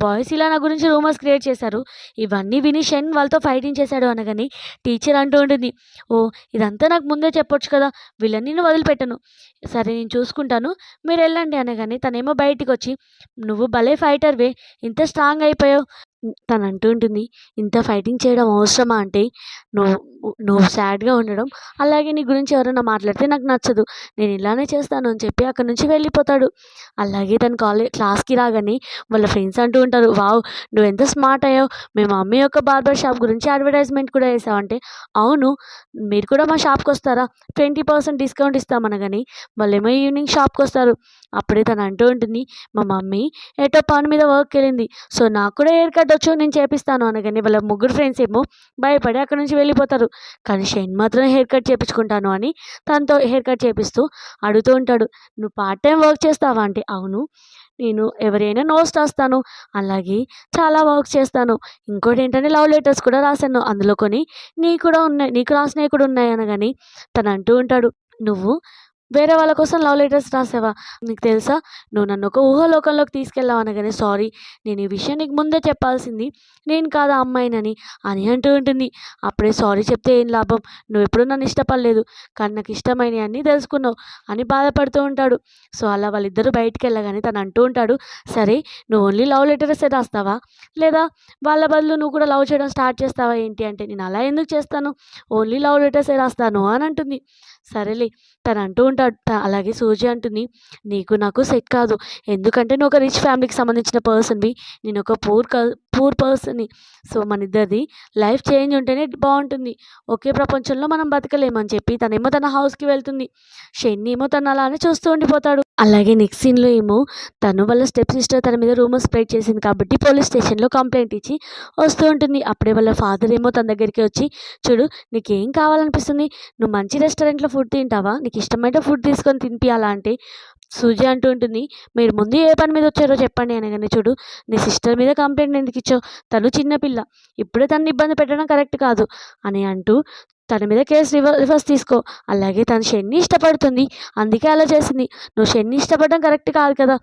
బాయ్స్ ఇలా నా గురించి రూమర్స్ క్రియేట్ చేశారు, ఇవన్నీ విని షెన్ వాళ్ళతో ఫైటింగ్ చేశాడు అనగాని టీచర్ అంటూ ఉంటుంది, "ఓ ఇదంతా నాకు ముందే చెప్పొచ్చు కదా, వీళ్ళని నేను వదిలిపెట్టను, సరే నేను చూసుకుంటాను, మీరు వెళ్ళండి" అనగానే తనేమో బయటికి వచ్చి, "నువ్వు భలే ఫైటర్వే, ఇంత స్ట్రాంగ్ అయిపోయావు" తను అంటూ ఉంటుంది, "ఇంత ఫైటింగ్ చేయడం అవసరమా అంటే నువ్వు నువ్వు సాడ్గా ఉండడం, అలాగే నీ గురించి ఎవరైనా మాట్లాడితే నాకు నచ్చదు, నేను ఇలానే చేస్తాను" అని చెప్పి అక్కడి నుంచి వెళ్ళిపోతాడు. అలాగే తను క్లాస్కి రాగానే వాళ్ళ ఫ్రెండ్స్ అంటూ ఉంటారు, "వావ్ నువ్వు ఎంత స్మార్ట్ అయ్యావు, మేము మమ్మీ యొక్క బార్బర్ షాప్ గురించి అడ్వర్టైజ్మెంట్ కూడా వేసావంటే" "అవును మీరు కూడా మా షాప్కి వస్తారా, 20% డిస్కౌంట్ ఇస్తామనగాని వాళ్ళేమో ఈవినింగ్ షాప్కి వస్తారు. అప్పుడే తను అంటూ ఉంటుంది, "మా మమ్మీ ఎటో పని మీద వర్క్కి వెళ్ళింది, సో నాకు కూడా హెయిర్ కట్ వచ్చు, నేను చేపిస్తాను" అనగానే వాళ్ళ ముగ్గురు ఫ్రెండ్స్ ఏమో భయపడి అక్కడి నుంచి వెళ్ళిపోతారు. కానీ షైన్ మాత్రం హెయిర్ కట్ చేయించుకుంటాను అని తనతో హెయిర్ కట్ చేపిస్తూ అడుగుతూ ఉంటాడు, "నువ్వు పార్ట్ టైం వర్క్ చేస్తావా అంటే" "అవును నేను ఎవరైనా నోట్స్ రాస్తాను, అలాగే చాలా వర్క్ చేస్తాను, ఇంకోటి ఏంటంటే లవ్ లెటర్స్ కూడా రాశాను, అందులో కొన్ని నీకు కూడా ఉన్నాయి, నీకు రాసినవి కూడా ఉన్నాయి" అనగాని తను అంటూ ఉంటాడు, "నువ్వు వేరే వాళ్ళ కోసం లవ్ లెటర్స్ రాసావా, నీకు తెలుసా నువ్వు నన్ను ఒక ఊహాలోకంలోకి తీసుకెళ్ళావు" అనగానే "సారీ నేను ఈ విషయం నీకు ముందే చెప్పాల్సింది, నేను కాదు ఆ అమ్మాయినని" అని అంటూ ఉంటుంది. అప్పుడే సారీ చెప్తే ఏం లాభం, నువ్వు ఎప్పుడూ నన్ను ఇష్టపడలేదు, కానీ నాకు ఇష్టమైనవి అన్నీ తెలుసుకున్నావు అని బాధపడుతూ ఉంటాడు. సో అలా వాళ్ళిద్దరూ బయటికి వెళ్ళగానే తను అంటూ ఉంటాడు, "సరే నువ్వు ఓన్లీ లవ్ లెటర్సే రాస్తావా, లేదా వాళ్ళ బదులు నువ్వు కూడా లవ్ చేయడం స్టార్ట్ చేస్తావా ఏంటి అంటే" "నేను అలా ఎందుకు చేస్తాను, ఓన్లీ లవ్ లెటర్సే రాస్తాను" అని అంటుంది. సరేలే తను అంటూ ఉంటాడు. అలాగే సూజీ అంటుంది, "నీకు నాకు సెట్ కాదు, ఎందుకంటే నువ్వు ఒక రిచ్ ఫ్యామిలీకి సంబంధించిన పర్సన్వి, నేను ఒక పూర్ పర్సన్ని, సో మన ఇద్దరిది లైఫ్ చేంజ్ ఉంటేనే బాగుంటుంది, ఒకే ప్రపంచంలో మనం బతకలేమని" చెప్పి తనేమో తన హౌస్కి వెళ్తుంది. షెన్నీ ఏమో తను అలానే చూస్తూ ఉండిపోతాడు. అలాగే నెక్స్ట్ సీన్లో ఏమో తను వాళ్ళ స్టెప్ సిస్టర్ తన మీద రూమర్ స్ప్రెడ్ చేసింది కాబట్టి పోలీస్ స్టేషన్లో కంప్లైంట్ ఇచ్చి వస్తూ ఉంటుంది. అప్పుడే వాళ్ళ ఫాదర్ ఏమో తన దగ్గరికి వచ్చి, "చూడు నీకేం కావాలనిపిస్తుంది, నువ్వు మంచి రెస్టారెంట్లో ఫుడ్ తింటావా, నీకు ఇష్టమైన ఫుడ్ తీసుకొని తినిపియాలా" అంటే సూజీ అంటూ ఉంటుంది, "మీరు ముందు ఏ పని మీద వచ్చారో చెప్పండి" అనగానే, "చూడు నీ సిస్టర్ మీద కంప్లైంట్ ఎందుకు ఇచ్చావు, తను చిన్నపిల్ల, ఇప్పుడే తనని ఇబ్బంది పెట్టడం కరెక్ట్ కాదు" అని అంటూ తన మీద కేసు రివర్స్ తీసుకో, అలాగే తను షెన్ని ఇష్టపడుతుంది అందుకే అలా చేసింది, నువ్వు షెన్ని ఇష్టపడడం కరెక్ట్ కాదు కదా,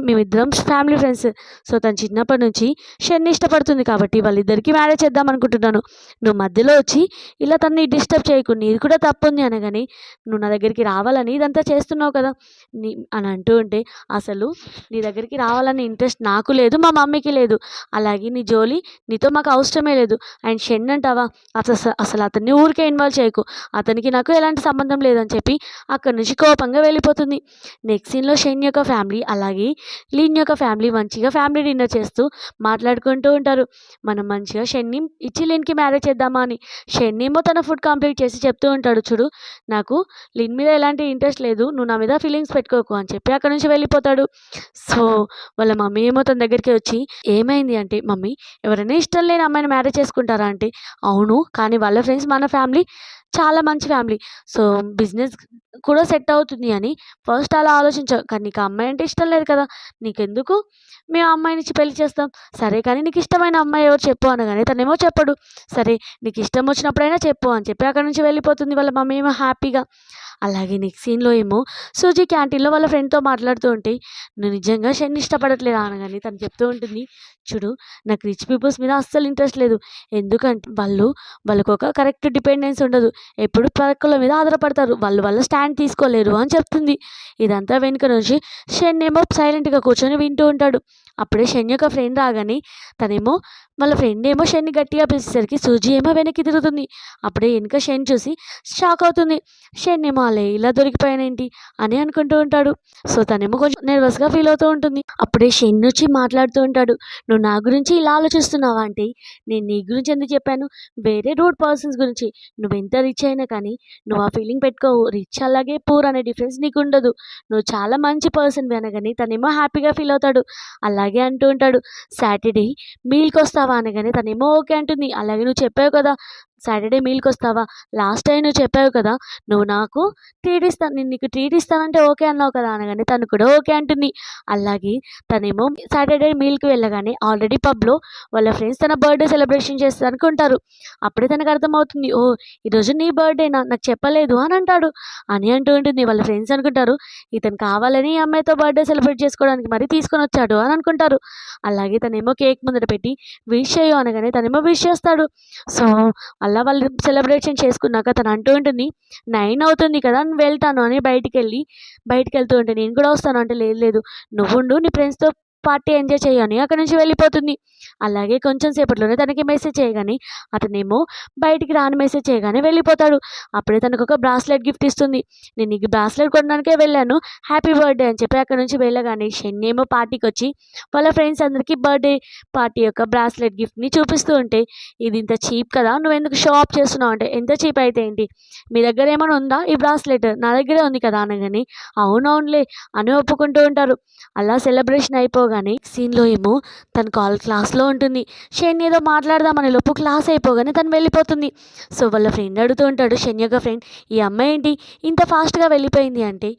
మేమిద్దరం ఫ్యామిలీ ఫ్రెండ్స్, సో తను చిన్నప్పటి నుంచి షెన్ని ఇష్టపడుతుంది కాబట్టి వాళ్ళిద్దరికీ మ్యారేజ్ చేద్దాం అనుకుంటున్నాను, నువ్వు మధ్యలో వచ్చి ఇలా తనని డిస్టర్బ్ చేయకు, నీది కూడా తప్పు ఉంది" అనగానే, "నువ్వు నా దగ్గరికి రావాలని ఇదంతా చేస్తున్నావు కదా" అని అంటూ ఉంటే, "అసలు నీ దగ్గరికి రావాలని ఇంట్రెస్ట్ నాకు లేదు, మా మమ్మీకి లేదు, అలాగే నీ జోలి నీతో మాకు అవసరమే లేదు, అండ్ షెన్ అంటావా, అసలు అతన్ని ఊరికే ఇన్వాల్వ్ చేయకు, అతనికి నాకు ఎలాంటి సంబంధం లేదని" చెప్పి అక్కడి నుంచి కోపంగా వెళ్ళిపోతుంది. నెక్స్ట్ సీన్లో షెన్ యొక్క ఫ్యామిలీ అలాగే లీన్ యొక్క ఫ్యామిలీ మంచిగా ఫ్యామిలీ డిన్నర్ చేస్తూ మాట్లాడుకుంటూ ఉంటారు. మనం మంచిగా షెన్ని ఇచ్చి లీన్కి మ్యారేజ్ చేద్దామా అని. షెన్ ఏమో తన ఫుడ్ కంప్లీట్ చేసి చెప్తూ ఉంటాడు, "చూడు నాకు లిన్ మీద ఎలాంటి ఇంట్రెస్ట్ లేదు, నువ్వు నా మీద ఫీలింగ్స్ పెట్టుకోకు" అని చెప్పి అక్కడ నుంచి వెళ్ళిపోతాడు. సో వాళ్ళ మమ్మీ ఏమో తన దగ్గరికి వచ్చి, "ఏమైంది" అంటే, "మమ్మీ ఎవరైనా ఇష్టం లేని అమ్మాయిని మ్యారేజ్ చేసుకుంటారా" అంటే, "అవును కానీ వాళ్ళ ఫ్రెండ్స్ మన ఫ్యామిలీ చాలా మంచి ఫ్యామిలీ, సో బిజినెస్ కూడా సెట్ అవుతుంది అని ఫస్ట్ అలా ఆలోచించావు, కానీ నీకు ఆ అమ్మాయి అంటే ఇష్టం లేదు కదా, నీకెందుకు మేము ఆ అమ్మాయిని ఇచ్చి పెళ్లి చేస్తాం, సరే కానీ నీకు ఇష్టమైన అమ్మాయి ఎవరు చెప్పు" అనగానే తనేమో చెప్పడు. "సరే నీకు ఇష్టం వచ్చినప్పుడైనా చెప్పు" అని చెప్పి అక్కడ నుంచి వెళ్ళిపోతుంది వాళ్ళ మమ్మీ ఏమో హ్యాపీగా. అలాగే నెక్స్ట్ సీన్లో ఏమో సూజీ క్యాంటీన్లో వాళ్ళ ఫ్రెండ్తో మాట్లాడుతూ ఉంటే, "నువ్వు నిజంగా షెన్ ఇష్టపడట్లేదా" అనగానే తను చెప్తూ ఉంటుంది, "చూడు నాకు రిచ్ పీపుల్స్ మీద అస్సలు ఇంట్రెస్ట్ లేదు, ఎందుకంటే వాళ్ళకు ఒక కరెక్ట్ డిపెండెన్స్ ఉండదు, ఎప్పుడు పక్కల మీద ఆధారపడతారు, వాళ్ళు వాళ్ళ స్టాండ్ తీసుకోలేరు" అని చెప్తుంది. ఇదంతా వెనుక నుంచి షెన్ ఏమో సైలెంట్గా కూర్చొని వింటూ ఉంటాడు. అప్పుడే షెన్ యొక్క ఫ్రెండ్ రాగానే తనేమో వాళ్ళ ఫ్రెండ్ ఏమో షెన్ని గట్టిగా పిలిచేసరికి సూజీ ఏమో వెనక్కి తిరుగుతుంది. అప్పుడే వెనుక షెన్ చూసి షాక్ అవుతుంది. షెన్ ఏమో అలా ఇలా దొరికిపోయానేంటి అని అనుకుంటూ ఉంటాడు. సో తనేమో కొంచెం నెర్వస్గా ఫీల్ అవుతూ ఉంటుంది. అప్పుడే షెన్ వచ్చి మాట్లాడుతూ ఉంటాడు. నువ్వు నా గురించి ఇలా ఆలోచిస్తున్నావా అంటే నేను నీ గురించి ఎందుకు చెప్పాను, వేరే రూడ్ పర్సన్స్ గురించి. నువ్వెంత రిచ్ అయినా కానీ నువ్వు ఆ ఫీలింగ్ పెట్టుకోవు. రిచ్ అలాగే పూర్ అనే డిఫరెన్స్ నీకు ఉండదు. నువ్వు చాలా మంచి పర్సన్వి అనగానే తనేమో హ్యాపీగా ఫీల్ అవుతాడు. అలాగే అంటూ ఉంటాడు. సాటర్డే మీల్కి వస్తావా అనగానే తనేమో ఓకే అంటుంది. అలాగే నువ్వు చెప్పావు కదా సాటర్డే మీల్కి వస్తావా, లాస్ట్ టైం నువ్వు చెప్పావు కదా నువ్వు నాకు ట్రీట్ ఇస్తాను, నేను నీకు ట్రీట్ ఇస్తానంటే ఓకే అన్నావు కదా అనగానే తను కూడా ఓకే అంటుంది. అలాగే తనేమో సాటర్డే మీల్కి వెళ్ళగానే ఆల్రెడీ పబ్లో వాళ్ళ ఫ్రెండ్స్ తన బర్త్డే సెలబ్రేషన్ చేస్తారు అనుకుంటారు. అప్పుడే తనకు అర్థమవుతుంది, ఓ ఈరోజు నీ బర్త్డేనా, నాకు చెప్పలేదు అని అంటాడు అని అంటూ ఉంటుంది. వాళ్ళ ఫ్రెండ్స్ అనుకుంటారు ఇతను కావాలని ఈ అమ్మాయితో బర్త్డే సెలబ్రేట్ చేసుకోవడానికి మరీ తీసుకొని వచ్చాడు అని అనుకుంటారు. అలాగే తనేమో కేక్ ముందర పెట్టి విష్ చేయు అనగానే తనేమో విష్ చేస్తాడు. సో అలా వాళ్ళు సెలబ్రేషన్ చేసుకున్నాక తను అంటూ ఉంటుంది 9 అవుతుంది కదా నేను వెళ్తాను అని బయటికి వెళ్తూ ఉంటే నేను కూడా వస్తాను అంటే లేదు లేదు నువ్వుండు నీ ఫ్రెండ్స్తో పార్టీ ఎంజాయ్ చేయని అక్కడి నుంచి వెళ్ళిపోతుంది. అలాగే కొంచెం సేపట్లోనే తనకి మెసేజ్ చేయగానే అతనేమో బయటికి రాని మెసేజ్ చేయగానే వెళ్ళిపోతాడు. అప్పుడే తనకు ఒక బ్రాస్లెట్ గిఫ్ట్ ఇస్తుంది. నేను నీకు బ్రాస్లెట్ కొనడానికే వెళ్ళాను, హ్యాపీ బర్త్డే అని చెప్పి అక్కడ నుంచి వెళ్ళగానే షెన్ ఏమో పార్టీకి వచ్చి వాళ్ళ ఫ్రెండ్స్ అందరికీ బర్త్డే పార్టీ యొక్క బ్రాస్లెట్ గిఫ్ట్ని చూపిస్తూ ఉంటే ఇది ఇంత చీప్ కదా, నువ్వు ఎందుకు షో ఆఫ్ చేస్తున్నావు అంటే ఎంత చీప్ అయితే ఏంటి, మీ దగ్గర ఏమైనా ఉందా ఈ బ్రాస్లెట్, నా దగ్గరే ఉంది కదా అనగానే అవునవునులే అని ఒప్పుకుంటూ ఉంటారు. అలా సెలబ్రేషన్ అయిపోగానే సీన్లో ఏమో తను క్లాస్లో ఉంటుంది. షెన్ ఏదో మాట్లాడదామనే లోపు క్లాస్ అయిపోగానే తను వెళ్ళిపోతుంది. సో వాళ్ళ ఫ్రెండ్ అడుగుతూ ఉంటాడు షెన్ యొక్క ఫ్రెండ్ ఈ అమ్మాయి ఏంటి ఇంత ఫాస్ట్గా వెళ్ళిపోయింది అంటే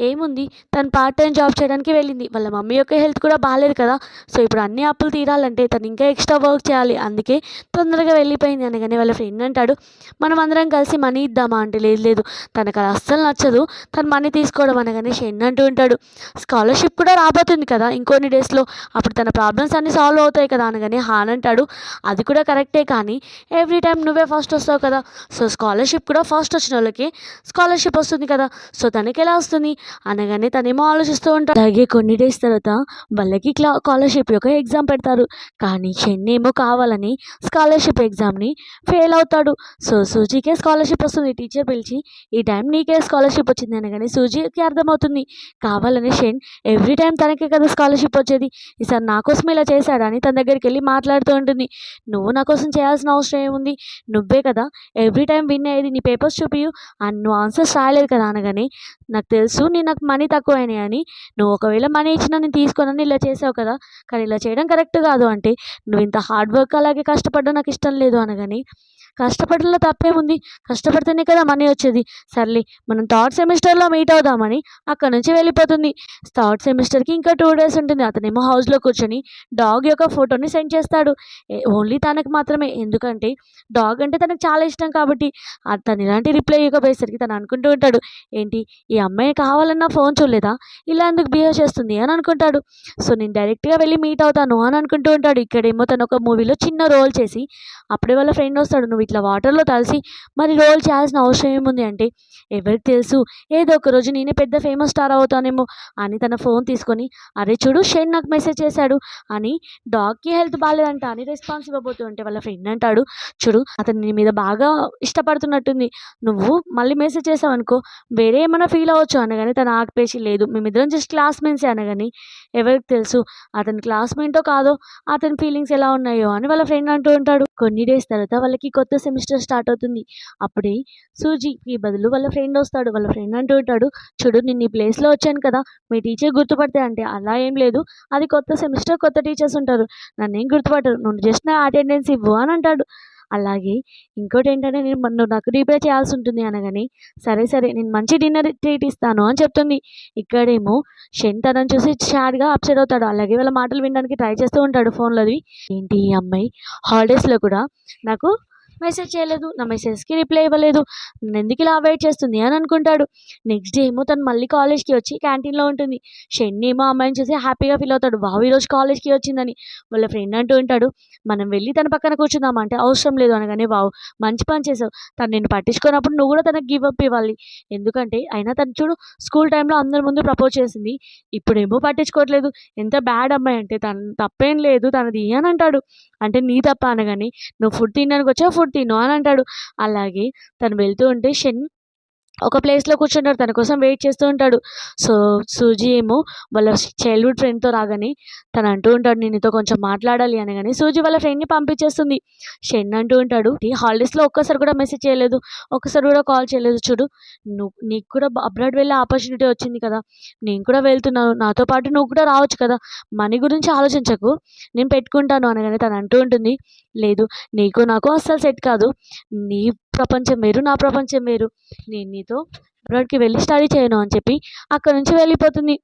ఏముంది తను పార్ట్ టైం జాబ్ చేయడానికి వెళ్ళింది, వాళ్ళ మమ్మీ యొక్క హెల్త్ కూడా బాగాలేదు కదా, సో ఇప్పుడు అన్ని అప్పులు తీరాలంటే తను ఇంకా ఎక్స్ట్రా వర్క్ చేయాలి, అందుకే తొందరగా వెళ్ళిపోయింది అనగానే వాళ్ళ ఫ్రెండ్ అంటాడు మనం అందరం కలిసి మనీ ఇద్దామా అంటే లేదు లేదు తనకు అది అస్సలు నచ్చదు తను మనీ తీసుకోవడం అనగానే షెన్ అంటూ ఉంటాడు స్కాలర్షిప్ కూడా రాబోతుంది కదా ఇంకొన్ని డేస్లో, అప్పుడు తన ప్రాబ్లమ్స్ అన్నీ సాల్వ్ అవుతాయి కదా అనగానే హాన్ అంటాడు అది కూడా కరెక్టే కానీ ఎవ్రీ టైం నువ్వే ఫస్ట్ వస్తావు కదా, సో స్కాలర్షిప్ కూడా ఫస్ట్ వచ్చిన వాళ్ళకి స్కాలర్షిప్ వస్తుంది కదా, సో తనకి ఎలా వస్తుంది అనగానే తనేమో ఆలోచిస్తూ ఉంటాడు. అలాగే కొన్ని డేస్ తర్వాత వాళ్ళకి స్కాలర్షిప్ యొక్క ఎగ్జామ్ పెడతారు. కానీ షెన్ ఏమో కావాలని స్కాలర్షిప్ ఎగ్జామ్ని ఫెయిల్ అవుతాడు. సో సూజీకే స్కాలర్షిప్ వస్తుంది. టీచర్ పిలిచి ఈ టైం నీకే స్కాలర్షిప్ వచ్చింది అనగానే సూజీకి అర్థమవుతుంది కావాలని షెన్ ఎవ్రీ టైం తనకే కదా స్కాలర్షిప్ వచ్చేది, ఈసారి నా కోసం ఇలా చేశాడని తన దగ్గరికి వెళ్ళి మాట్లాడుతూ ఉంటుంది. నువ్వు నా కోసం చేయాల్సిన అవసరం ఏముంది, నువ్వే కదా ఎవ్రీ టైం విన్ అయ్యేది, నీ పేపర్స్ చూపియు అండ్ నువ్వు ఆన్సర్స్ రాయలేదు కదా అనగానే నాకు తెలుసు నాకు మనీ తక్కువైనాయి అని, నువ్వు ఒకవేళ మనీ ఇచ్చినా నేను తీసుకోనని ఇలా చేసావు కదా, కానీ ఇలా చేయడం కరెక్ట్ కాదు అంటే నువ్వు ఇంత హార్డ్ వర్క్ అలాగే కష్టపడడం నాకు ఇష్టం లేదు అనగానే కష్టపడడంలో తప్పేముంది, కష్టపడితేనే కదా మనీ వచ్చేది, సర్లే మనం థర్డ్ సెమిస్టర్లో మీట్ అవుదామని అక్కడ నుంచి వెళ్ళిపోతుంది. థర్డ్ సెమిస్టర్కి ఇంకా 2 డేస్ ఉంటుంది. అతనేమో హౌస్లో కూర్చొని డాగ్ యొక్క ఫోటోని సెండ్ చేస్తాడు. ఓన్లీ తనకు మాత్రమే, ఎందుకంటే డాగ్ అంటే తనకు చాలా ఇష్టం కాబట్టి. తను ఇలాంటి రిప్లై ఇవ్వకపోయేసరికి తను అనుకుంటూ ఉంటాడు ఏంటి ఈ అమ్మాయి కావాలన్నా ఫోన్ చూడలేదా, ఇలా ఎందుకు బిహేవ్ చేస్తుంది అని అనుకుంటాడు. సో నేను డైరెక్ట్గా వెళ్ళి మీట్ అవుతాను అని అనుకుంటూ ఉంటాడు. ఇక్కడేమో తను ఒక మూవీలో చిన్న రోల్ చేసి అప్పుడే వాళ్ళ ఫ్రెండ్ వస్తాడు నువ్వు ఇట్లా వాటర్లో తలిసి మరి రోల్ చేయాల్సిన అవసరం ఏముంది అంటే ఎవరికి తెలుసు ఏదో ఒక రోజు నేనే పెద్ద ఫేమస్ స్టార్ అవుతానేమో అని తన ఫోన్ తీసుకొని అరే చూడు షెన్ నాకు మెసేజ్ చేశాడు అని డాగ్కి హెల్త్ బాగాలేదంట అని రెస్పాన్స్ ఇవ్వబోతూ ఉంటే వాళ్ళ ఫ్రెండ్ అంటాడు చూడు అతను నీ మీద బాగా ఇష్టపడుతున్నట్టుంది, నువ్వు మళ్ళీ మెసేజ్ చేసావు అనుకో వేరే ఏమైనా ఫీల్ అవ్వచ్చు అనగానే తను ఆగిపేసి లేదు మేమిద్దరం జస్ట్ క్లాస్మేట్సే అనగాని ఎవరికి తెలుసు అతని క్లాస్మేటో కాదో అతని ఫీలింగ్స్ ఎలా ఉన్నాయో అని వాళ్ళ ఫ్రెండ్ అంటూ ఉంటాడు. కొన్ని డేస్ తర్వాత వాళ్ళకి కొత్త సెమిస్టర్ స్టార్ట్ అవుతుంది. అప్పుడే సూజీకి బదులు వాళ్ళ ఫ్రెండ్ వస్తాడు. వాళ్ళ ఫ్రెండ్ అంటూ ఉంటాడు చూడు నేను ఈ ప్లేస్లో వచ్చాను కదా మీ టీచర్ గుర్తుపడితే అంటే అలా ఏం లేదు, అది కొత్త సెమిస్టర్ కొత్త టీచర్స్ ఉంటారు, నన్నేం గుర్తుపట్టరు, నువ్వు జస్ట్ నా అటెండెన్స్ ఇవ్వు అని అంటాడు. అలాగే ఇంకోటి ఏంటంటే నువ్వు నాకు రీపే చేయాల్సి ఉంటుంది అనగానే సరే సరే నేను మంచి డిన్నర్ ట్రీట్ ఇస్తాను అని చెప్తుంది. ఇక్కడేమో షెన్ తనని చూసి సాడ్గా అప్సెట్ అవుతాడు. అలాగే వాళ్ళ మాటలు వినడానికి ట్రై చేస్తూ ఉంటాడు ఫోన్లోది. ఏంటి ఈ అమ్మాయి హాలిడేస్లో కూడా నాకు మెసేజ్ చేయలేదు, నా మెసేజ్కి రిప్లై ఇవ్వలేదు, నన్ను ఎందుకు ఇలా అవాయిడ్ చేస్తుంది అని అనుకుంటాడు. నెక్స్ట్ డే ఏమో తను మళ్ళీ కాలేజ్కి వచ్చి క్యాంటీన్లో ఉంటుంది. షెన్ ఏమో ఆ అమ్మాయిని చూసి హ్యాపీగా ఫీల్ అవుతాడు, వావ్ ఈరోజు కాలేజ్కి వచ్చిందని. వాళ్ళ ఫ్రెండ్ అంటూ ఉంటాడు, మనం వెళ్ళి తన పక్కన కూర్చుందామా అంటే అవసరం లేదు అనగానే, వావ్ మంచి పని చేసావు, తను నిన్ను పట్టించుకున్నప్పుడు నువ్వు కూడా తనకి గివ్ అప్ ఇవ్వాలి. ఎందుకంటే అయినా తను చూడు స్కూల్ టైంలో అందరి ముందు ప్రపోజ్ చేసింది, ఇప్పుడేమో పట్టించుకోవట్లేదు. ఎంత బ్యాడ్ అమ్మాయి అంటే, తను తప్పేం లేదు తనది అని అంటాడు. అంటే నీ తప్ప అనగానే, నువ్వు ఫుడ్ తినడానికి వచ్చావు, ఫుడ్ తిను అని అంటాడు. అలాగే తను వెళ్తూ ఉంటే షెన్ ఒక ప్లేస్‌లో కూర్చుంటాడు, తన కోసం వెయిట్ చేస్తూ ఉంటాడు. సో, సూజీ ఏమో వాళ్ళ చైల్డ్‌హుడ్ ఫ్రెండ్‌తో రాగానే తను అంటూ ఉంటాడు, నేను నీతో కొంచెం మాట్లాడాలి అనగానే సూజీ వాళ్ళ ఫ్రెండ్‌ని పంపించేస్తుంది. షెన్ అంటూ ఉంటాడు, "ఈ హాలిడేస్‌లో ఒక్కసారి కూడా మెసేజ్ చేయలేదు, ఒక్కసారి కూడా కాల్ చేయలేదు చూడు. నీకు కూడా అబ్రాడ్ వెళ్ళే ఆపర్చునిటీ వచ్చింది కదా! నేను కూడా వెళ్తున్నాను. నాతో పాటు నువ్వు కూడా రావచ్చు కదా! మనీ గురించి ఆలోచించకు, నేను పెట్టుకుంటాను" అనగానే తను అంటూ ఉంటుంది, "లేదు, నీకు నాకు అస్సలు సెట్ కాదు. నీ ప్రపంచం వేరు, నా ప్రపంచం వేరు. నేను నీతో అబ్రాడ్‌కి వెళ్ళి స్టడీ చేయను" అని చెప్పి అక్కడి నుంచి వెళ్ళిపోతుంది.